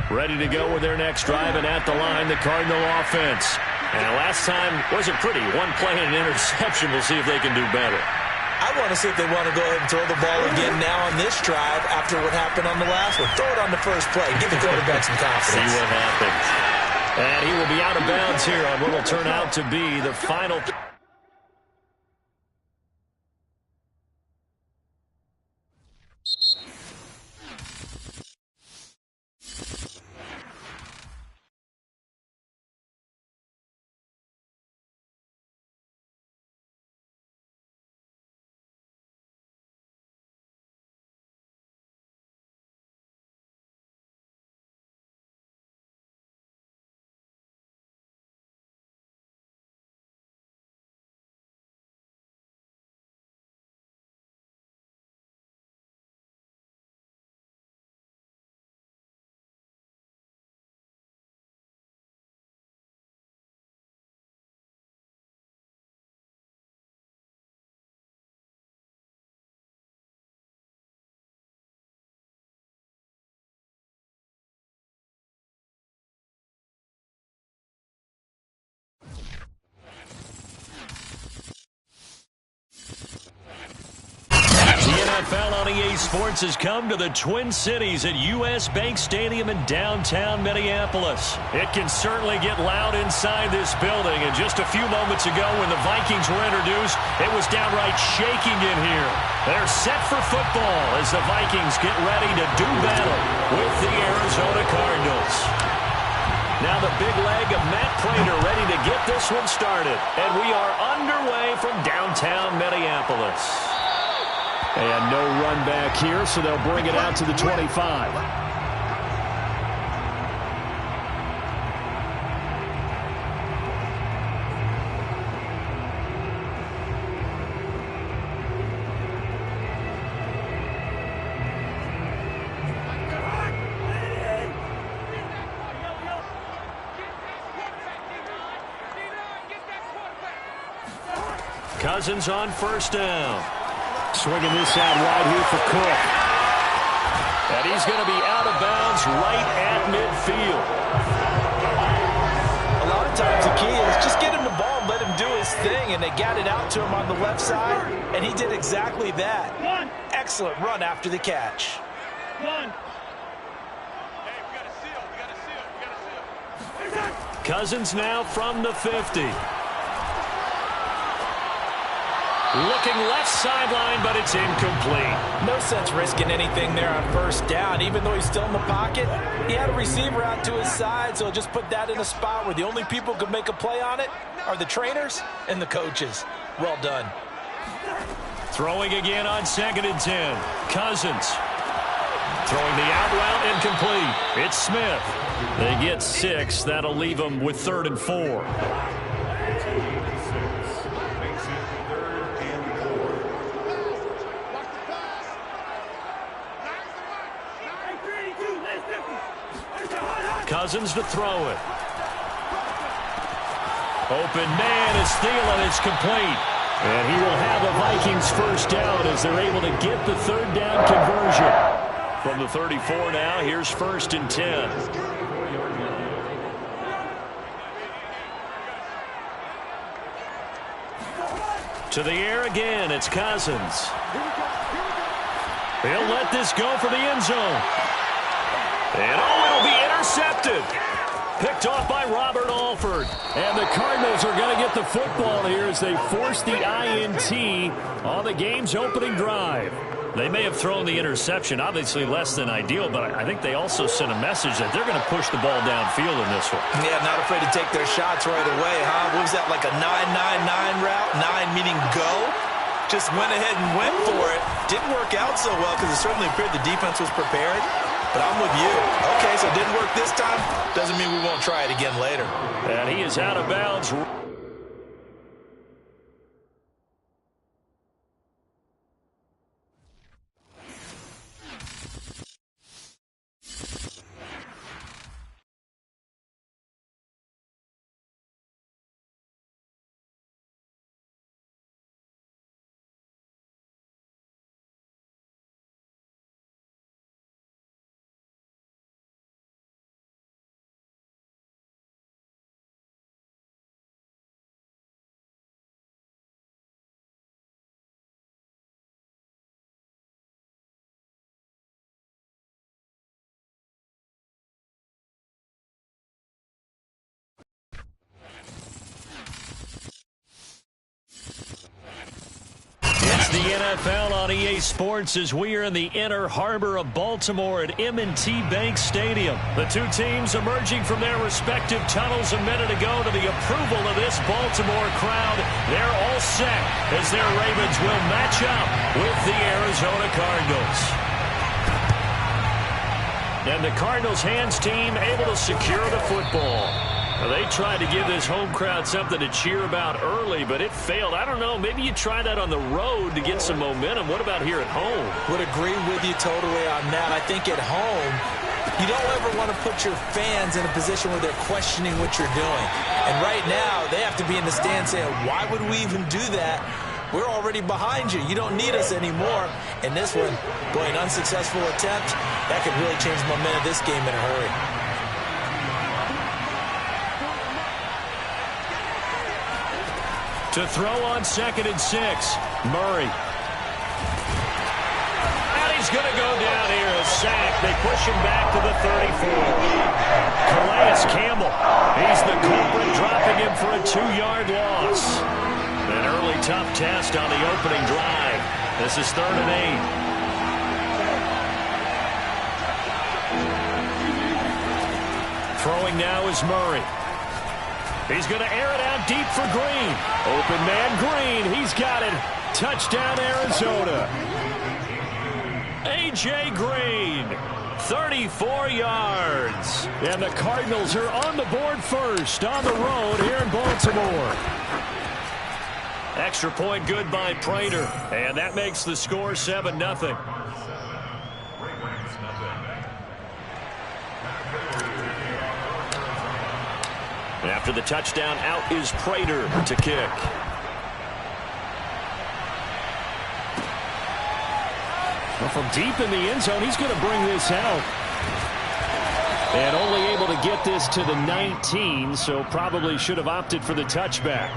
[SPEAKER 3] Ready to go with their next drive, and at the line, the Cardinal offense.
[SPEAKER 1] And last time wasn't pretty. One play and an interception. We'll see if they can do better.
[SPEAKER 2] I want to see if they want to go ahead and throw the ball again now on this drive after what happened on the last one. Throw it on the first play. Give the quarterback some confidence.
[SPEAKER 1] See what happens. And he will be out of bounds here on what will turn out to be the final. NFL on EA Sports has come to the Twin Cities at U.S. Bank Stadium in downtown Minneapolis. It can certainly get loud inside this building, and just a few moments ago when the Vikings were introduced, it was downright shaking in here. They're set for football as the Vikings get ready to do battle with the Arizona Cardinals. Now the big leg of Matt Pratt ready to get this one started, and we are underway from downtown Minneapolis. And no run back here, so they'll bring it out to the 25. Cousins on first down. Swinging this out wide here for Cook. And he's going to be out of bounds right at midfield.
[SPEAKER 2] A lot of times the key is just get him the ball and let him do his thing, and they got it out to him on the left side, and he did exactly that. Excellent run after the catch.
[SPEAKER 1] Cousins now from the 50. Looking left sideline, but it's incomplete.
[SPEAKER 2] No sense risking anything there on first down. Even though he's still in the pocket, he had a receiver out to his side, so just put that in a spot where the only people who could make a play on it are the trainers and the coaches. Well done.
[SPEAKER 1] Throwing again on 2nd and 10. Cousins. Throwing the out route incomplete. It's Smith. They get 6. That'll leave them with 3rd and 4. Cousins to throw it. Open man is Thielen. It's complete. And he will have the Vikings first down as they're able to get the 3rd down conversion. From the 34 now, here's 1st and 10. To the air again, it's Cousins. He'll let this go for the end zone. And it'll be intercepted. Picked off by Robert Alford. And the Cardinals are going to get the football here as they force the INT on the game's opening drive. They may have thrown the interception, obviously less than ideal, but I think they also sent a message that they're going to push the ball downfield in this one.
[SPEAKER 2] Yeah, not afraid to take their shots right away, huh? What was that, like a 9-9-9 route? 9 meaning go? Just went ahead and went for it. Didn't work out so well because it certainly appeared the defense was prepared. But I'm with you. Okay, so it didn't work this time. Doesn't mean we won't try it again later.
[SPEAKER 1] And he is out of bounds. The NFL on EA Sports as we are in the inner harbor of Baltimore at M&T Bank Stadium. The two teams emerging from their respective tunnels a minute ago to the approval of this Baltimore crowd. They're all set as their Ravens will match up with the Arizona Cardinals. And the Cardinals hands team able to secure the football. Well, they tried to give this home crowd something to cheer about early, but it failed. I don't know. Maybe you try that on the road to get some momentum. What about here at home?
[SPEAKER 2] Would agree with you totally on that. I think at home, you don't ever want to put your fans in a position where they're questioning what you're doing. And right now, they have to be in the stand saying, why would we even do that? We're already behind you. You don't need us anymore. And this one, boy, an unsuccessful attempt, that could really change the momentum of this game in a hurry.
[SPEAKER 1] To throw on 2nd and 6, Murray. And he's going to go down here, a sack. They push him back to the 34. Calais Campbell, he's the culprit, dropping him for a 2-yard loss. An early tough test on the opening drive. This is 3rd and 8. Throwing now is Murray. He's going to air it out deep for Green. Open man Green. He's got it. Touchdown, Arizona. A.J. Green, 34 yards. And the Cardinals are on the board first on the road here in Baltimore. Extra point good by Prater. And that makes the score 7-0. After the touchdown, out is Prater to kick. Well, from deep in the end zone, he's going to bring this out. And only able to get this to the 19, so probably should have opted for the touchback.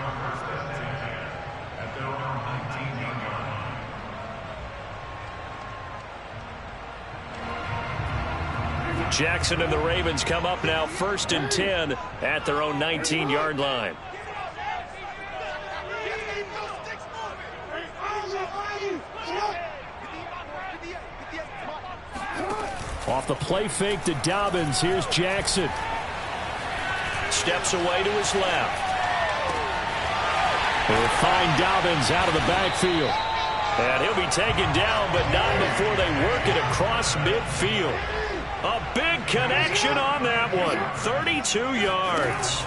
[SPEAKER 1] Jackson and the Ravens come up now 1st and 10 at their own 19-yard line. Off the play fake to Dobbins. Here's Jackson. Steps away to his left. They'll find Dobbins out of the backfield. And he'll be taken down, but not before they work it across midfield. A big connection on that one. 32 yards.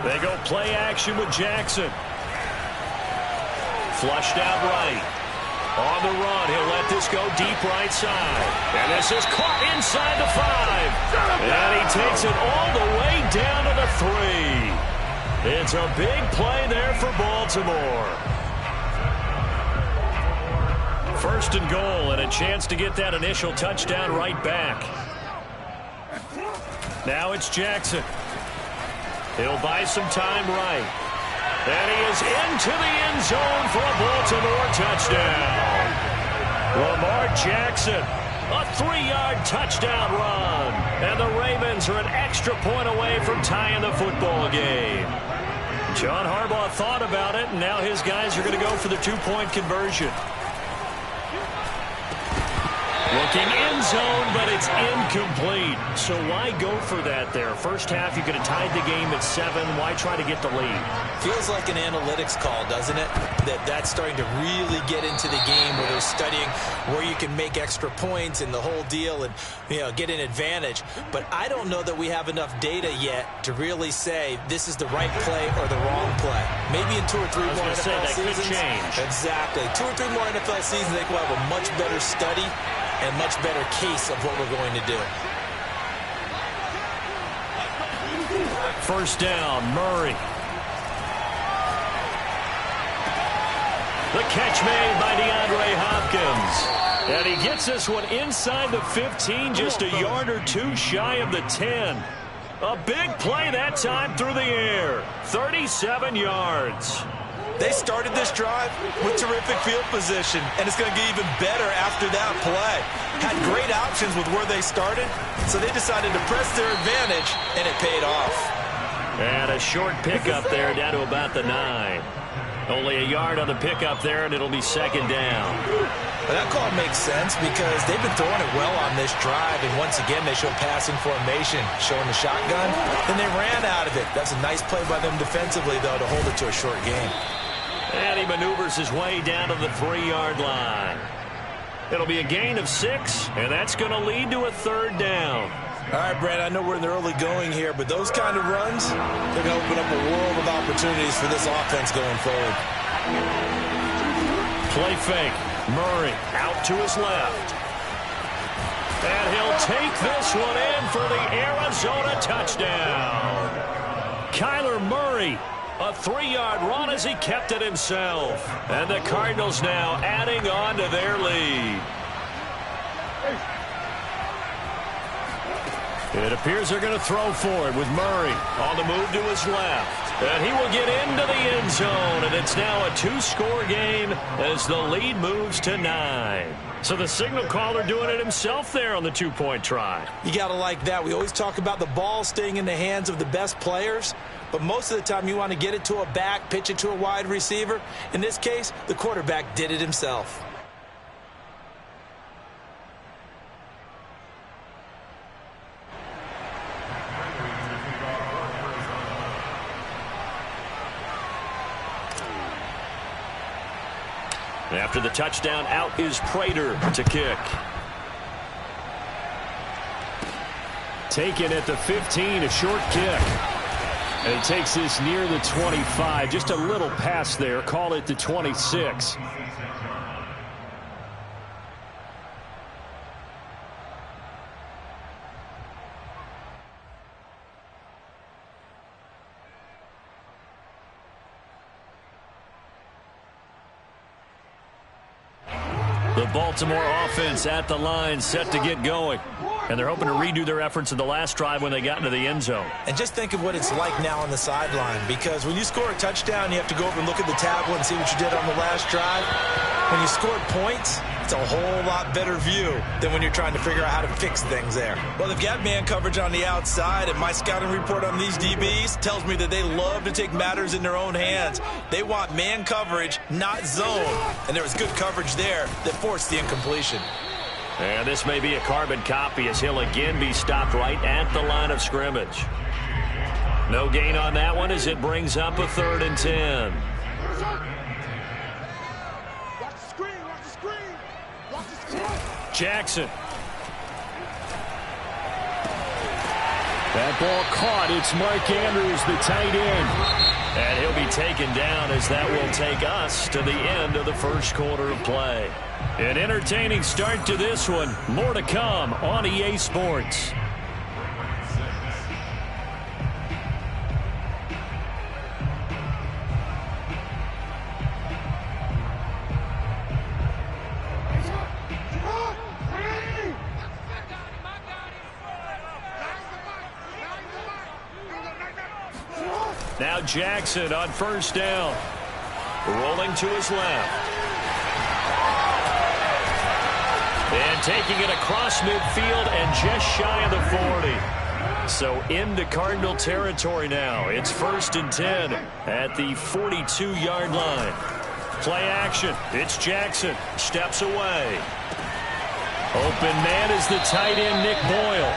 [SPEAKER 1] They go play action with Jackson. Flushed out right. On the run, he'll let this go deep right side. And this is caught inside the 5. And he takes it all the way down to the 3. It's a big play there for Baltimore. 1st and goal, and a chance to get that initial touchdown right back. Now it's Jackson. He'll buy some time right. And he is into the end zone for a Baltimore touchdown. Lamar Jackson, a 3-yard touchdown run. And the Ravens are an extra point away from tying the football game. John Harbaugh thought about it, and now his guys are going to go for the 2-point conversion. Looking end zone, but it's incomplete. So why go for that there? First half, you could have tied the game at 7. Why try to get the lead?
[SPEAKER 2] Feels like an analytics call, doesn't it? That's starting to really get into the game where they're studying where you can make extra points and the whole deal and, get an advantage. But I don't know that we have enough data yet to really say this is the right play or the wrong play. Maybe in 2 or 3 more NFL seasons.
[SPEAKER 1] Could change.
[SPEAKER 2] Exactly. 2 or 3 more NFL seasons, they will have a much better study and much better case of what we're going to do.
[SPEAKER 1] First down, Murray. The catch made by DeAndre Hopkins. And he gets this one inside the 15, just a yard or 2 shy of the 10. A big play that time through the air. 37 yards.
[SPEAKER 2] They started this drive with terrific field position, and it's going to get even better after that play. Had great options with where they started, so they decided to press their advantage, and it paid off.
[SPEAKER 1] And a short pickup there down to about the 9. Only a yard on the pickup there, and it'll be second down.
[SPEAKER 2] Well, that call makes sense because they've been throwing it well on this drive, and once again, they showed passing formation, showing the shotgun, and they ran out of it. That's a nice play by them defensively, though, to hold it to a short game.
[SPEAKER 1] And he maneuvers his way down to the 3-yard line. It'll be a gain of 6, and that's going to lead to a third down.
[SPEAKER 2] All right, Brad, I know we're in the early going here, but those kind of runs, they're going to open up a world of opportunities for this offense going forward.
[SPEAKER 1] Play fake. Murray out to his left. And he'll take this one in for the Arizona touchdown. Kyler Murray, a 3-yard run as he kept it himself. And the Cardinals now adding on to their lead. It appears they're going to throw for it with Murray on the move to his left. And he will get into the end zone, and it's now a 2-score game as the lead moves to 9. So the signal caller doing it himself there on the 2-point try.
[SPEAKER 2] You got to like that. We always talk about the ball staying in the hands of the best players, but most of the time you want to get it to a back, pitch it to a wide receiver. In this case, the quarterback did it himself.
[SPEAKER 1] After the touchdown, out is Prater to kick. Taken at the 15, a short kick. And he takes this near the 25, just a little pass there. Call it the 26. The Baltimore offense at the line, set to get going. And they're hoping to redo their efforts in the last drive when they got into the end zone.
[SPEAKER 2] And just think of what it's like now on the sideline, because when you score a touchdown, you have to go over and look at the tablet and see what you did on the last drive. When you scored points, it's a whole lot better view than when you're trying to figure out how to fix things there. Well, they've got man coverage on the outside, and my scouting report on these DBs tells me that they love to take matters in their own hands. They want man coverage, not zone. And there was good coverage there that forced the incompletion.
[SPEAKER 1] And this may be a carbon copy as he'll again be stopped right at the line of scrimmage. No gain on that one as it brings up a 3rd and 10. Jackson. That ball caught. It's Mark Andrews, the tight end. And he'll be taken down as that will take us to the end of the first quarter of play. An entertaining start to this one. More to come on EA Sports. Now Jackson on first down. Rolling to his left. And taking it across midfield and just shy of the 40. So into Cardinal territory now. It's 1st and 10 at the 42-yard line. Play action. It's Jackson. Steps away. Open man is the tight end, Nick Boyle.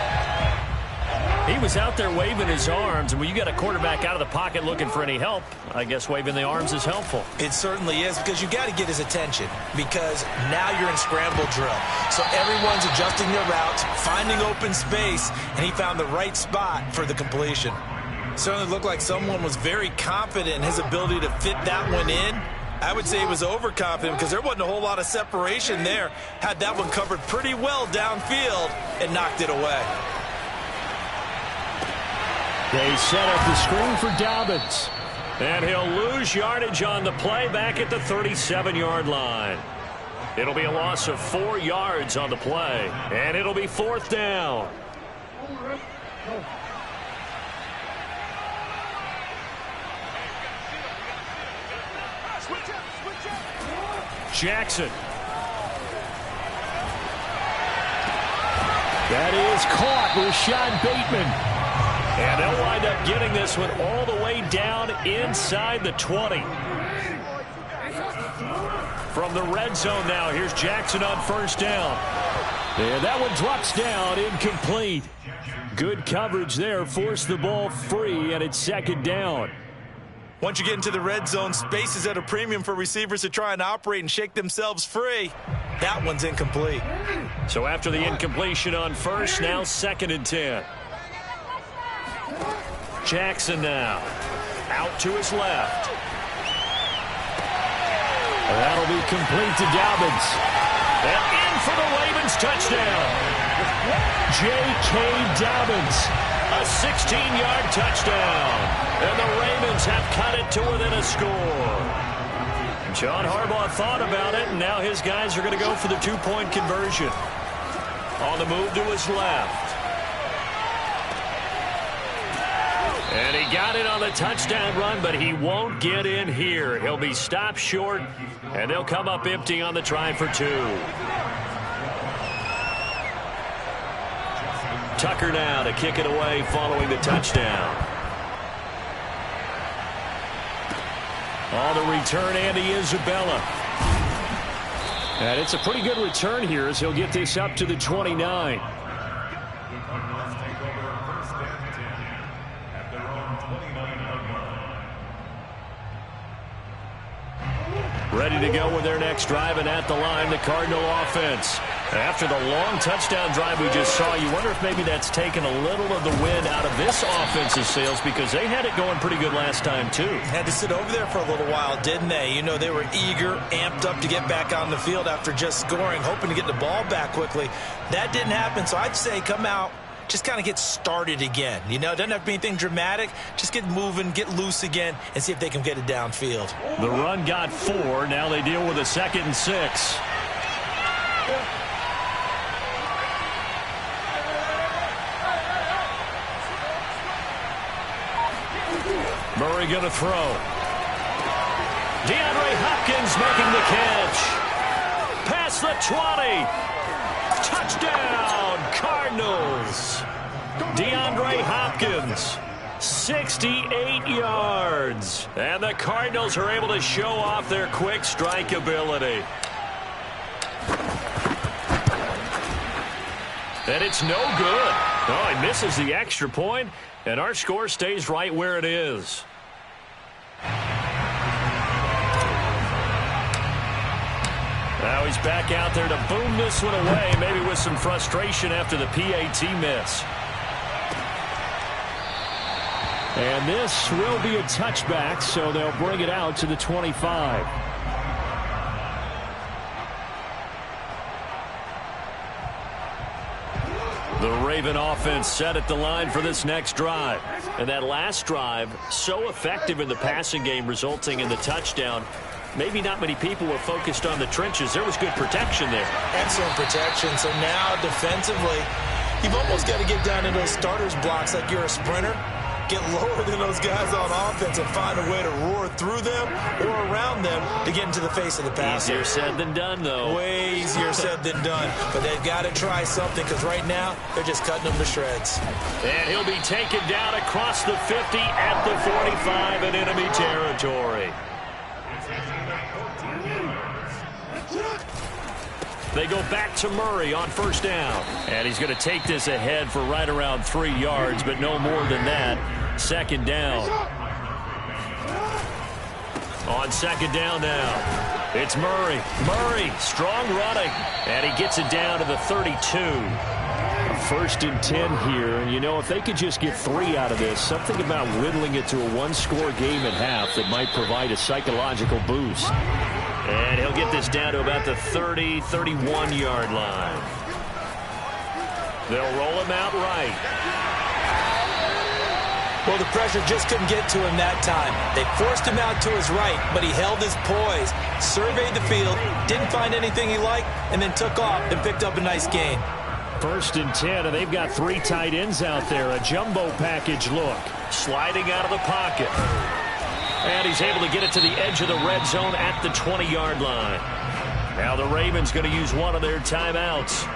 [SPEAKER 1] He was out there waving his arms, and when you got a quarterback out of the pocket looking for any help, I guess waving the arms is helpful.
[SPEAKER 2] It certainly is, because you got to get his attention, because now you're in scramble drill. So everyone's adjusting their routes, finding open space, and he found the right spot for the completion. Certainly looked like someone was very confident in his ability to fit that one in. I would say he was overconfident because there wasn't a whole lot of separation there. Had that one covered pretty well downfield and knocked it away.
[SPEAKER 1] They set up the screen for Dobbins. And he'll lose yardage on the play back at the 37-yard line. It'll be a loss of 4 yards on the play. And it'll be 4th down. Jackson. That is caught. Rashad Bateman. And they'll wind up getting this one all the way down inside the 20. From the red zone now, here's Jackson on 1st down. And that one drops down, incomplete. Good coverage there, forced the ball free, and it's 2nd down.
[SPEAKER 2] Once you get into the red zone, space is at a premium for receivers to try and operate and shake themselves free. That one's incomplete.
[SPEAKER 1] So after the incompletion on 1st, now 2nd and 10. Jackson now. Out to his left. That'll be complete to Dobbins. And in for the Ravens touchdown. J.K. Dobbins. A 16-yard touchdown. And the Ravens have cut it to within a score. John Harbaugh thought about it, and now his guys are going to go for the 2-point conversion. On the move to his left. And he got it on the touchdown run, but he won't get in here. He'll be stopped short, and they'll come up empty on the try for 2. Tucker now to kick it away following the touchdown. On the return, Andy Isabella. And it's a pretty good return here as he'll get this up to the 29. Ready to go with their next drive, and at the line, the Cardinal offense. After the long touchdown drive we just saw, you wonder if maybe that's taken a little of the wind out of this offense's sails, because they had it going pretty good last time, too.
[SPEAKER 2] Had to sit over there for a little while, didn't they? You know, they were eager, amped up to get back on the field after just scoring, hoping to get the ball back quickly. That didn't happen, so I'd say come out, just kind of get started again. You know, it doesn't have to be anything dramatic. Just get moving, get loose again, and see if they can get it downfield.
[SPEAKER 1] The run got 4. Now they deal with a 2nd and 6. Murray going to throw. DeAndre Hopkins making the catch. Past the 20. Touchdown, Cardinals. DeAndre Hopkins, 68 yards. And the Cardinals are able to show off their quick strike ability. And it's no good. Oh, he misses the extra point, and our score stays right where it is. Now he's back out there to boom this one away, maybe with some frustration after the PAT miss. And this will be a touchback, so they'll bring it out to the 25. The Raven offense set at the line for this next drive. And that last drive, so effective in the passing game, resulting in the touchdown. Maybe not many people were focused on the trenches. There was good protection there.
[SPEAKER 2] Excellent protection. So now defensively, you've almost got to get down into those starters blocks like you're a sprinter. Get lower than those guys on offense and find a way to roar through them or around them to get into the face of the passer.
[SPEAKER 1] Easier said than done, though.
[SPEAKER 2] Way easier said than done. But they've got to try something, because right now they're just cutting them to shreds.
[SPEAKER 1] And he'll be taken down across the 50 at the 45 in enemy territory. They go back to Murray on first down. And he's going to take this ahead for right around 3 yards, but no more than that. Second down. On second down now, it's Murray. Murray, strong running, and he gets it down to the 32.
[SPEAKER 3] First and 10 here, and you know, if they could just get 3 out of this, something about whittling it to a one-score game at half that might provide a psychological boost.
[SPEAKER 1] And he'll get this down to about the 30, 31-yard line. They'll roll him out right.
[SPEAKER 2] Well, the pressure just couldn't get to him that time. They forced him out to his right, but he held his poise, surveyed the field, didn't find anything he liked, and then took off and picked up a nice gain.
[SPEAKER 3] First and 10, and they've got 3 tight ends out there. A jumbo package look.
[SPEAKER 1] Sliding out of the pocket. And he's able to get it to the edge of the red zone at the 20-yard line. Now the Ravens going to use one of their timeouts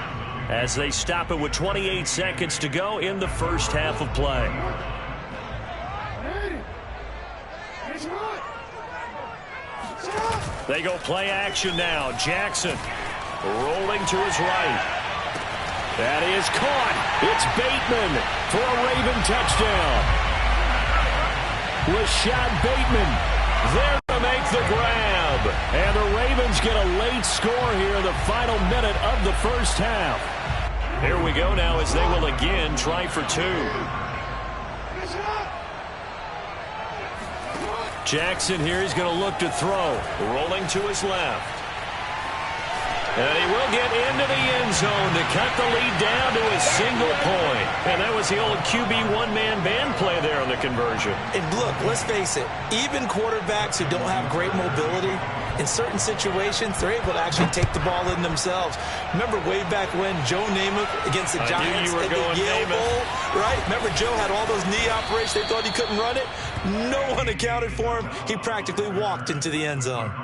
[SPEAKER 1] as they stop it with 28 seconds to go in the first half of play. They go play action now. Jackson rolling to his right. That is caught. It's Bateman for a Raven touchdown. Rashad Bateman there to make the grab. And the Ravens get a late score here in the final minute of the first half. Here we go now as they will again try for 2. Jackson here, he's going to look to throw. Rolling to his left. And he will get into the end zone to cut the lead down to a single point. And that was the old QB one-man band play there on the conversion.
[SPEAKER 2] And look, let's face it, even quarterbacks who don't have great mobility, in certain situations, they're able to actually take the ball in themselves. Remember way back when Joe Namath against the Giants at the Yale Bowl, right? Remember Joe had all those knee operations. They thought he couldn't run it. No one accounted for him. He practically walked into the end zone.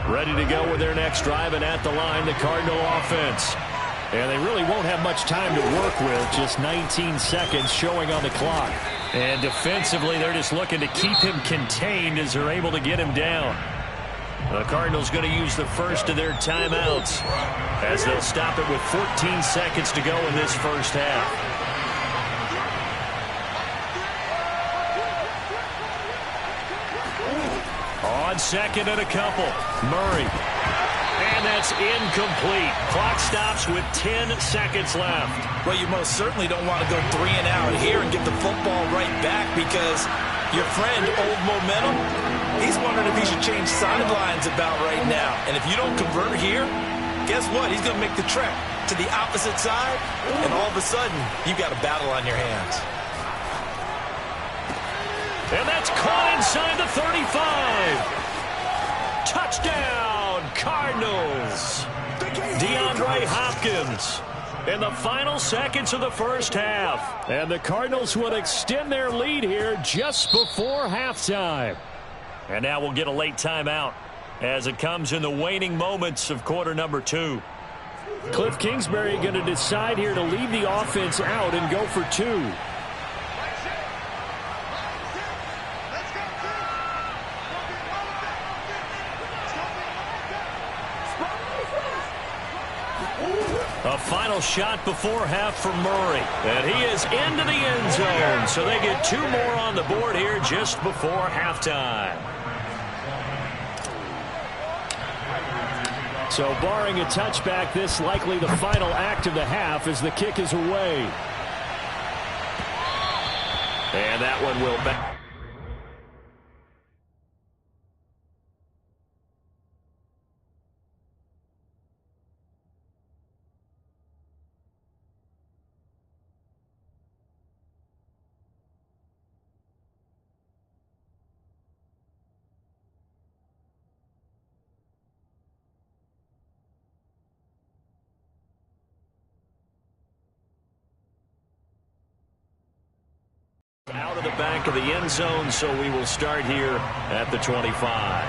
[SPEAKER 3] Ready to go with their next drive, and at the line, the Cardinal offense. And they really won't have much time to work with, just 19 seconds showing on the clock.
[SPEAKER 1] And defensively, they're just looking to keep him contained as they're able to get him down. The Cardinals going to use the first of their timeouts as they'll stop it with 14 seconds to go in this first half. On second and a couple, Murray. And that's incomplete. Clock stops with 10 seconds left.
[SPEAKER 2] Well, you most certainly don't want to go 3 and out here and get the football right back because your friend, Old Momentum, he's wondering if he should change sidelines about right now. And if you don't convert here, guess what? He's going to make the trek to the opposite side, and all of a sudden, you've got a battle on your hands.
[SPEAKER 1] And that's caught inside the 35. Touchdown, Cardinals. DeAndre Hopkins in the final seconds of the first half.
[SPEAKER 3] And the Cardinals will extend their lead here just before halftime.
[SPEAKER 1] And now we'll get a late timeout as it comes in the waning moments of quarter number 2.
[SPEAKER 3] Cliff Kingsbury going to decide here to leave the offense out and go for 2.
[SPEAKER 1] A final shot before half for Murray. And he is into the end zone. So they get 2 more on the board here just before halftime.
[SPEAKER 3] So barring a touchback, this likely the final act of the half as the kick is away.
[SPEAKER 1] And that one will back. Out of the back of the end zone, so we will start here at the 25.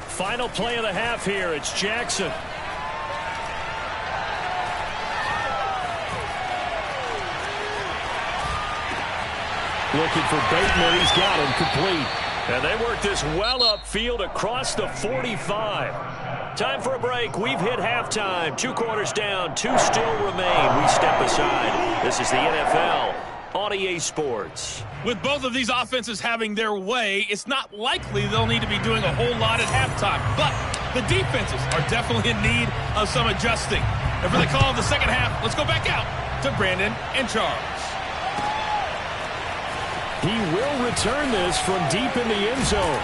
[SPEAKER 1] Final play of the half here. It's Jackson.
[SPEAKER 3] Looking for Bateman. He's got him complete.
[SPEAKER 1] And they work this well upfield across the 45. Time for a break. We've hit halftime. 2 quarters down. 2 still remain. We step aside. This is the NFL on EA Sports.
[SPEAKER 4] With both of these offenses having their way, it's not likely they'll need to be doing a whole lot at halftime. But the defenses are definitely in need of some adjusting. And for the call of the second half, let's go back out to Brandon and Charles.
[SPEAKER 3] He will return this from deep in the end zone.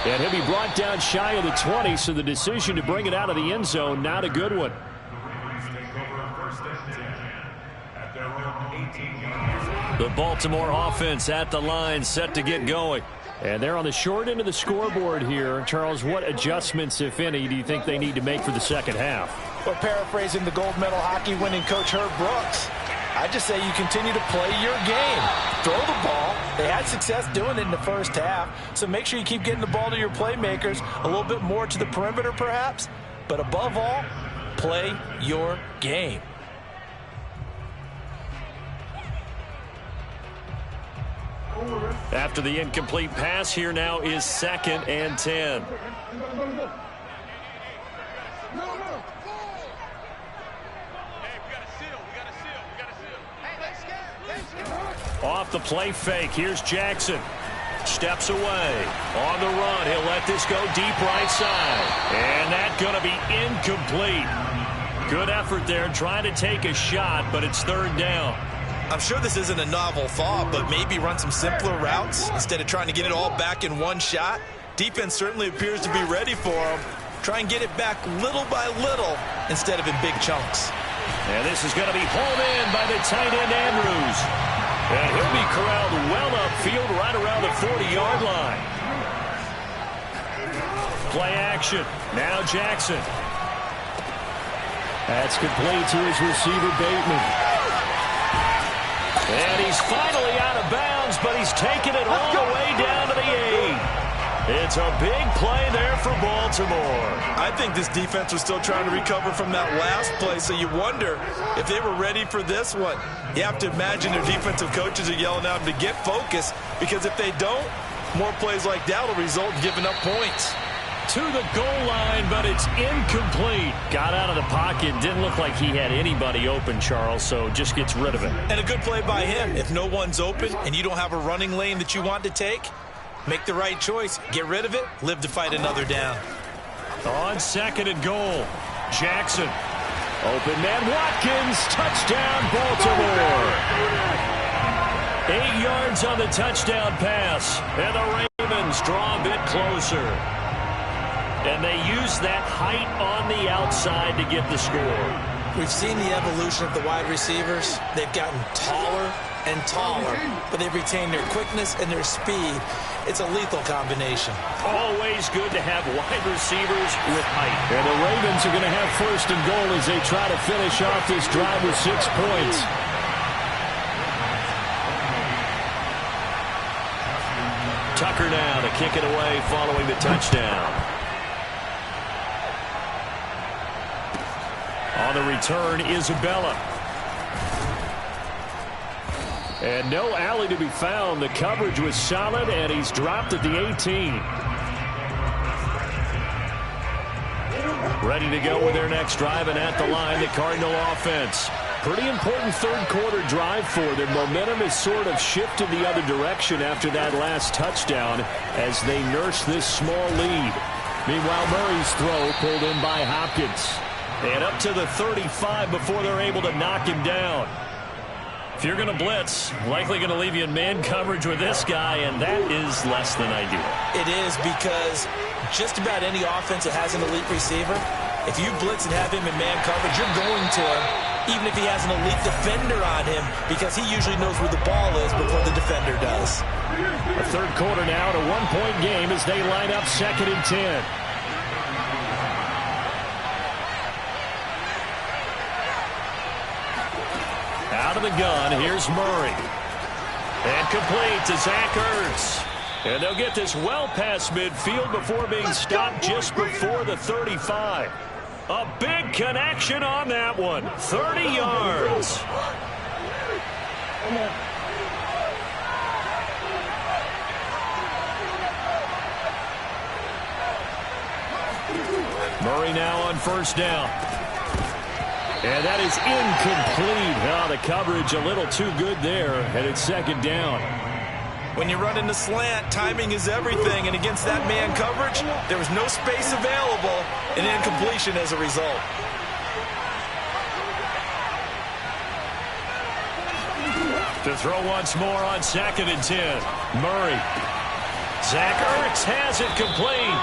[SPEAKER 3] And he'll be brought down shy of the 20, so the decision to bring it out of the end zone, not a good one.
[SPEAKER 1] The Baltimore offense at the line, set to get going.
[SPEAKER 3] And they're on the short end of the scoreboard here. Charles, what adjustments, if any, do you think they need to make for the second half?
[SPEAKER 2] Well, paraphrasing the gold medal hockey winning coach Herb Brooks, I just say you continue to play your game. Throw the ball. They had success doing it in the first half, so make sure you keep getting the ball to your playmakers, a little bit more to the perimeter perhaps, but above all, play your game.
[SPEAKER 1] After the incomplete pass, here now is 2nd and 10. Off the play fake, here's Jackson. Steps away. On the run, he'll let this go deep right side. And that's going to be incomplete. Good effort there, trying to take a shot, but it's 3rd down.
[SPEAKER 2] I'm sure this isn't a novel thought, but maybe run some simpler routes instead of trying to get it all back in one shot. Defense certainly appears to be ready for him. Try and get it back little by little instead of in big chunks.
[SPEAKER 1] And this is going to be hauled in by the tight end Andrews. And he'll be corralled well upfield right around the 40-yard line. Play action. Now Jackson.
[SPEAKER 3] That's complete to his receiver, Bateman.
[SPEAKER 1] And he's finally out of bounds, but he's taken it all the way down to the 8. It's a big play there for Baltimore.
[SPEAKER 2] I think this defense was still trying to recover from that last play, so you wonder if they were ready for this one. You have to imagine their defensive coaches are yelling at them to get focused, because if they don't, more plays like that will result in giving up points.
[SPEAKER 1] To the goal line, but it's incomplete. Got out of the pocket. Didn't look like he had anybody open, Charles, so just gets rid of it.
[SPEAKER 2] And a good play by him. If no one's open and you don't have a running lane that you want to take, make the right choice. Get rid of it. Live to fight another down.
[SPEAKER 1] On 2nd and goal, Jackson. Open man, Watkins. Touchdown, Baltimore. 8 yards on the touchdown pass. And the Ravens draw a bit closer. And they use that height on the outside to get the score.
[SPEAKER 2] We've seen the evolution of the wide receivers. They've gotten taller and taller, but they've retained their quickness and their speed. It's a lethal combination.
[SPEAKER 1] Always good to have wide receivers with height.
[SPEAKER 3] And the Ravens are going to have 1st and goal as they try to finish off this drive with 6 points.
[SPEAKER 1] Tucker now to kick it away following the touchdown. On the return, Isabella. And no alley to be found. The coverage was solid, and he's dropped at the 18. Ready to go with their next drive, and at the line, the Cardinal offense. Pretty important 3rd quarter drive for them. Momentum has sort of shifted the other direction after that last touchdown as they nurse this small lead. Meanwhile, Murray's throw pulled in by Hopkins. And up to the 35 before they're able to knock him down. If you're going to blitz, likely going to leave you in man coverage with this guy, and that is less than ideal.
[SPEAKER 2] It is, because just about any offense that has an elite receiver, if you blitz and have him in man coverage, you're going to him, even if he has an elite defender on him, because he usually knows where the ball is before the defender does.
[SPEAKER 3] The 3rd quarter now, a 1-point game as they line up 2nd and 10.
[SPEAKER 1] Out of the gun, here's Murray. And complete to Zach Ertz. And they'll get this well past midfield before being stopped just before the 35. A big connection on that one. 30 yards. Murray now on first down. And that is incomplete. Oh, the coverage a little too good there, and it's second down.
[SPEAKER 2] When you run in the slant, timing is everything, and against that man coverage, there was no space available, and incompletion as a result.
[SPEAKER 1] To throw once more on 2nd and 10. Murray. Zach Ertz has it complete.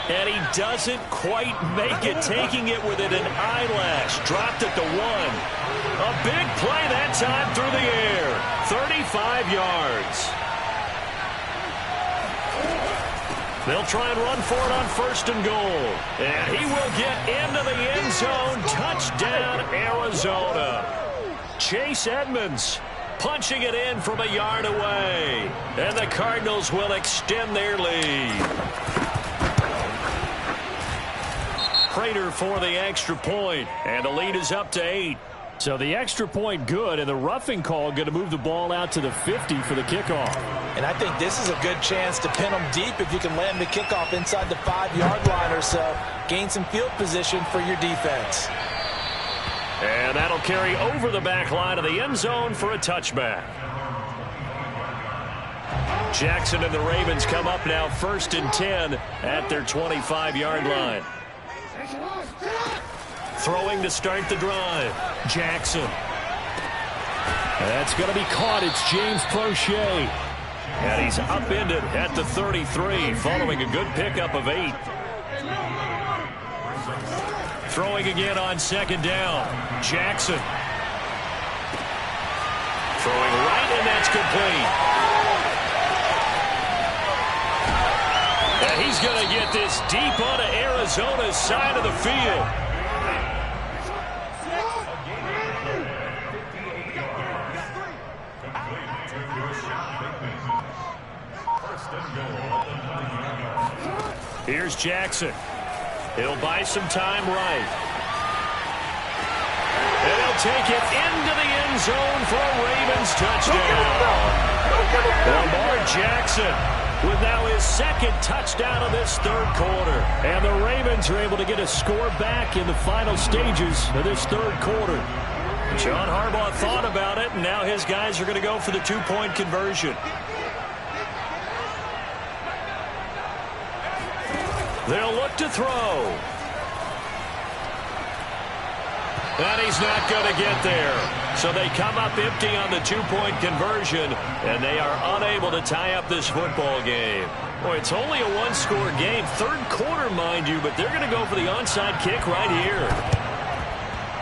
[SPEAKER 1] And he doesn't quite make it, taking it within an eyelash. Dropped at the 1. A big play that time through the air. 35 yards. They'll try and run for it on 1st and goal. And he will get into the end zone. Touchdown, Arizona. Chase Edmonds punching it in from a yard away. And the Cardinals will extend their lead. Prater for the extra point, and the lead is up to 8.
[SPEAKER 3] So the extra point good, and the roughing call going to move the ball out to the 50 for the kickoff.
[SPEAKER 2] And I think this is a good chance to pin them deep if you can land the kickoff inside the 5-yard line or so. Gain some field position for your defense.
[SPEAKER 1] And that'll carry over the back line of the end zone for a touchback. Jackson and the Ravens come up now 1st and 10 at their 25-yard line. Throwing to start the drive. Jackson. That's going to be caught. It's James Prochet. And he's upended at the 33 following a good pickup of 8. Throwing again on 2nd down. Jackson. Throwing right, and that's complete. And he's going to get this deep onto Arizona's side of the field. Here's Jackson. He'll buy some time right. And he'll take it into the end zone for a Ravens touchdown. Lamar Jackson with now his 2nd touchdown of this 3rd quarter. And the Ravens are able to get a score back in the final stages of this 3rd quarter. John Harbaugh thought about it, and now his guys are going to go for the 2-point conversion. They'll look to throw. And he's not going to get there. So they come up empty on the 2-point conversion, and they are unable to tie up this football game. Boy, it's only a 1-score game. 3rd quarter, mind you, but they're going to go for the onside kick right here.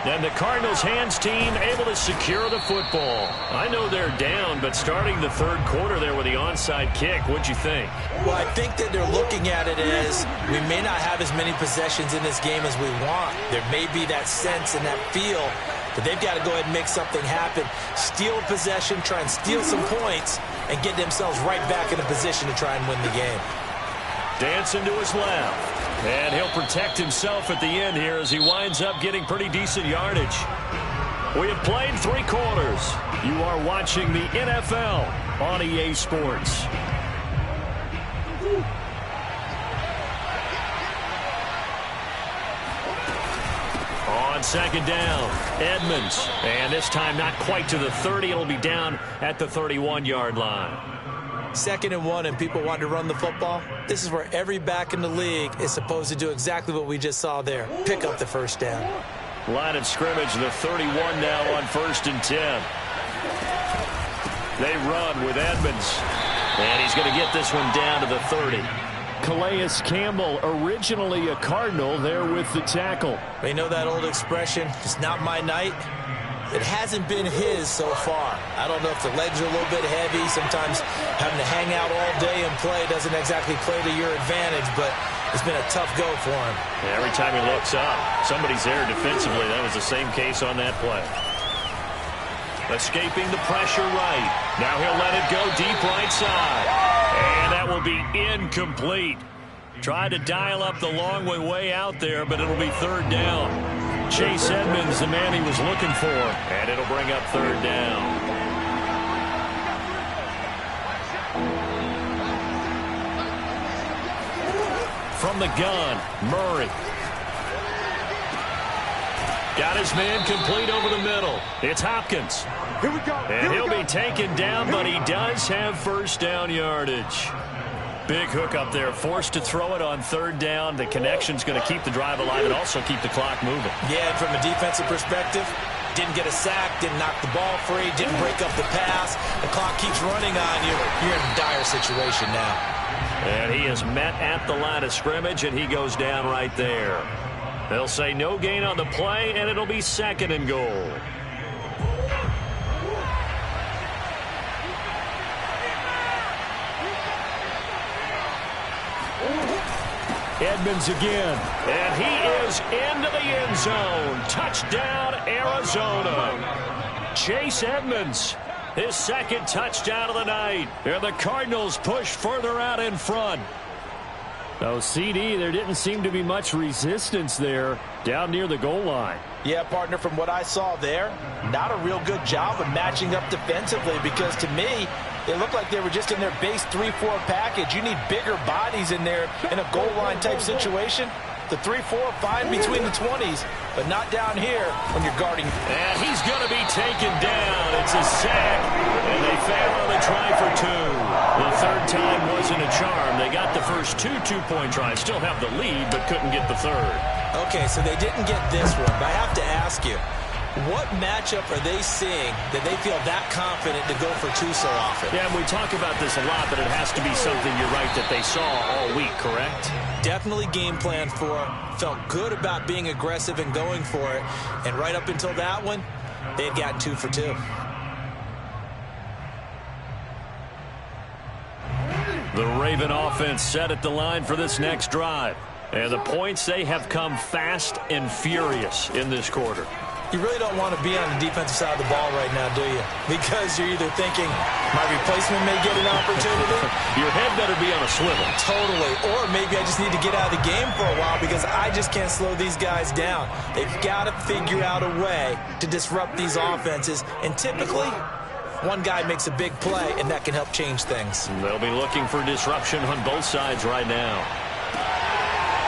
[SPEAKER 1] And the Cardinals' hands team able to secure the football. I know they're down, but starting the 3rd quarter there with the onside kick, what'd you think?
[SPEAKER 2] Well, I think that they're looking at it as we may not have as many possessions in this game as we want. There may be that sense and that feel that they've got to go ahead and make something happen. Steal a possession, try and steal some points, and get themselves right back in a position to try and win the game.
[SPEAKER 1] Dancing to his left. And he'll protect himself at the end here as he winds up getting pretty decent yardage. We have played 3 quarters. You are watching the NFL on EA Sports. On 2nd down, Edmonds. And this time not quite to the 30. It'll be down at the 31-yard line.
[SPEAKER 2] 2nd and 1, and people want to run the football. This is where every back in the league is supposed to do exactly what we just saw there. Pick up the 1st down.
[SPEAKER 1] Line of scrimmage, the 31 now on 1st and 10. They run with Edmonds. And he's going to get this one down to the 30. Calais Campbell, originally a Cardinal, there with the tackle.
[SPEAKER 2] You know that old expression, it's not my night? It hasn't been his so far. I don't know if the legs are a little bit heavy. Sometimes having to hang out all day and play doesn't exactly play to your advantage, but it's been a tough go for him.
[SPEAKER 1] Yeah, every time he looks up, somebody's there defensively. That was the same case on that play. Escaping the pressure right. Now he'll let it go deep right side. And that will be incomplete. Tried to dial up the long way out there, but it'll be 3rd down. Chase Edmonds, the man he was looking for, and it'll bring up 3rd down. From the gun, Murray. Got his man complete over the middle. It's Hopkins.
[SPEAKER 5] Here we go.
[SPEAKER 1] And he'll be taken down, but he does have first down yardage. Big hook up there, forced to throw it on third down. The connection's going to keep the drive alive and also keep the clock moving.
[SPEAKER 2] Yeah, and from a defensive perspective, didn't get a sack, didn't knock the ball free, didn't break up the pass. The clock keeps running on you. You're in a dire situation now.
[SPEAKER 1] And he is met at the line of scrimmage, and he goes down right there. They'll say no gain on the play, and it'll be 2nd and goal. Edmonds again, and he is into the end zone. Touchdown, Arizona. Chase Edmonds, his 2nd touchdown of the night. And the Cardinals push further out in front.
[SPEAKER 3] Oh, CD, there didn't seem to be much resistance there down near the goal line.
[SPEAKER 2] Yeah, partner, from what I saw there, not a real good job of matching up defensively because to me, it looked like they were just in their base 3-4 package. You need bigger bodies in there in a goal line type situation. The 3-4 fine between the 20s, but not down here when you're guarding.
[SPEAKER 1] And he's going to be taken down. It's a sack, and they fail on the try for 2. The third time wasn't a charm. They got the first 2 two-point tries, still have the lead, but couldn't get the third.
[SPEAKER 2] Okay, so they didn't get this one, but I have to ask you, what matchup are they seeing that they feel that confident to go for 2 so often?
[SPEAKER 1] Yeah, and we talk about this a lot, but it has to be something, you're right, that they saw all week, correct?
[SPEAKER 2] Definitely game plan for it. Felt good about being aggressive and going for it. And right up until that one, they've gotten 2 for 2.
[SPEAKER 1] The Raven offense set at the line for this next drive. And the points, they have come fast and furious in this quarter.
[SPEAKER 2] You really don't want to be on the defensive side of the ball right now, do you? Because you're either thinking, my replacement may get an opportunity.
[SPEAKER 1] Your head better be on a swivel.
[SPEAKER 2] Totally. Or maybe I just need to get out of the game for a while because I just can't slow these guys down. They've got to figure out a way to disrupt these offenses. And typically, one guy makes a big play, and that can help change things.
[SPEAKER 1] They'll be looking for disruption on both sides right now.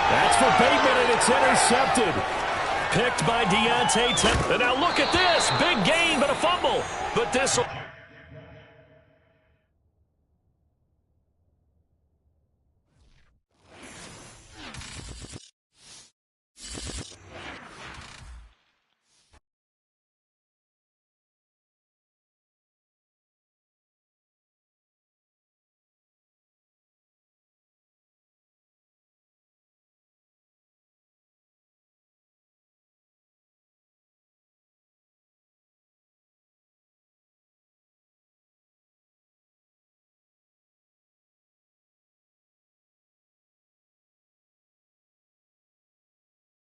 [SPEAKER 3] That's for Bateman, and it's intercepted.
[SPEAKER 1] Picked by Deontay. And now look at this. Big gain, but a fumble. But this will...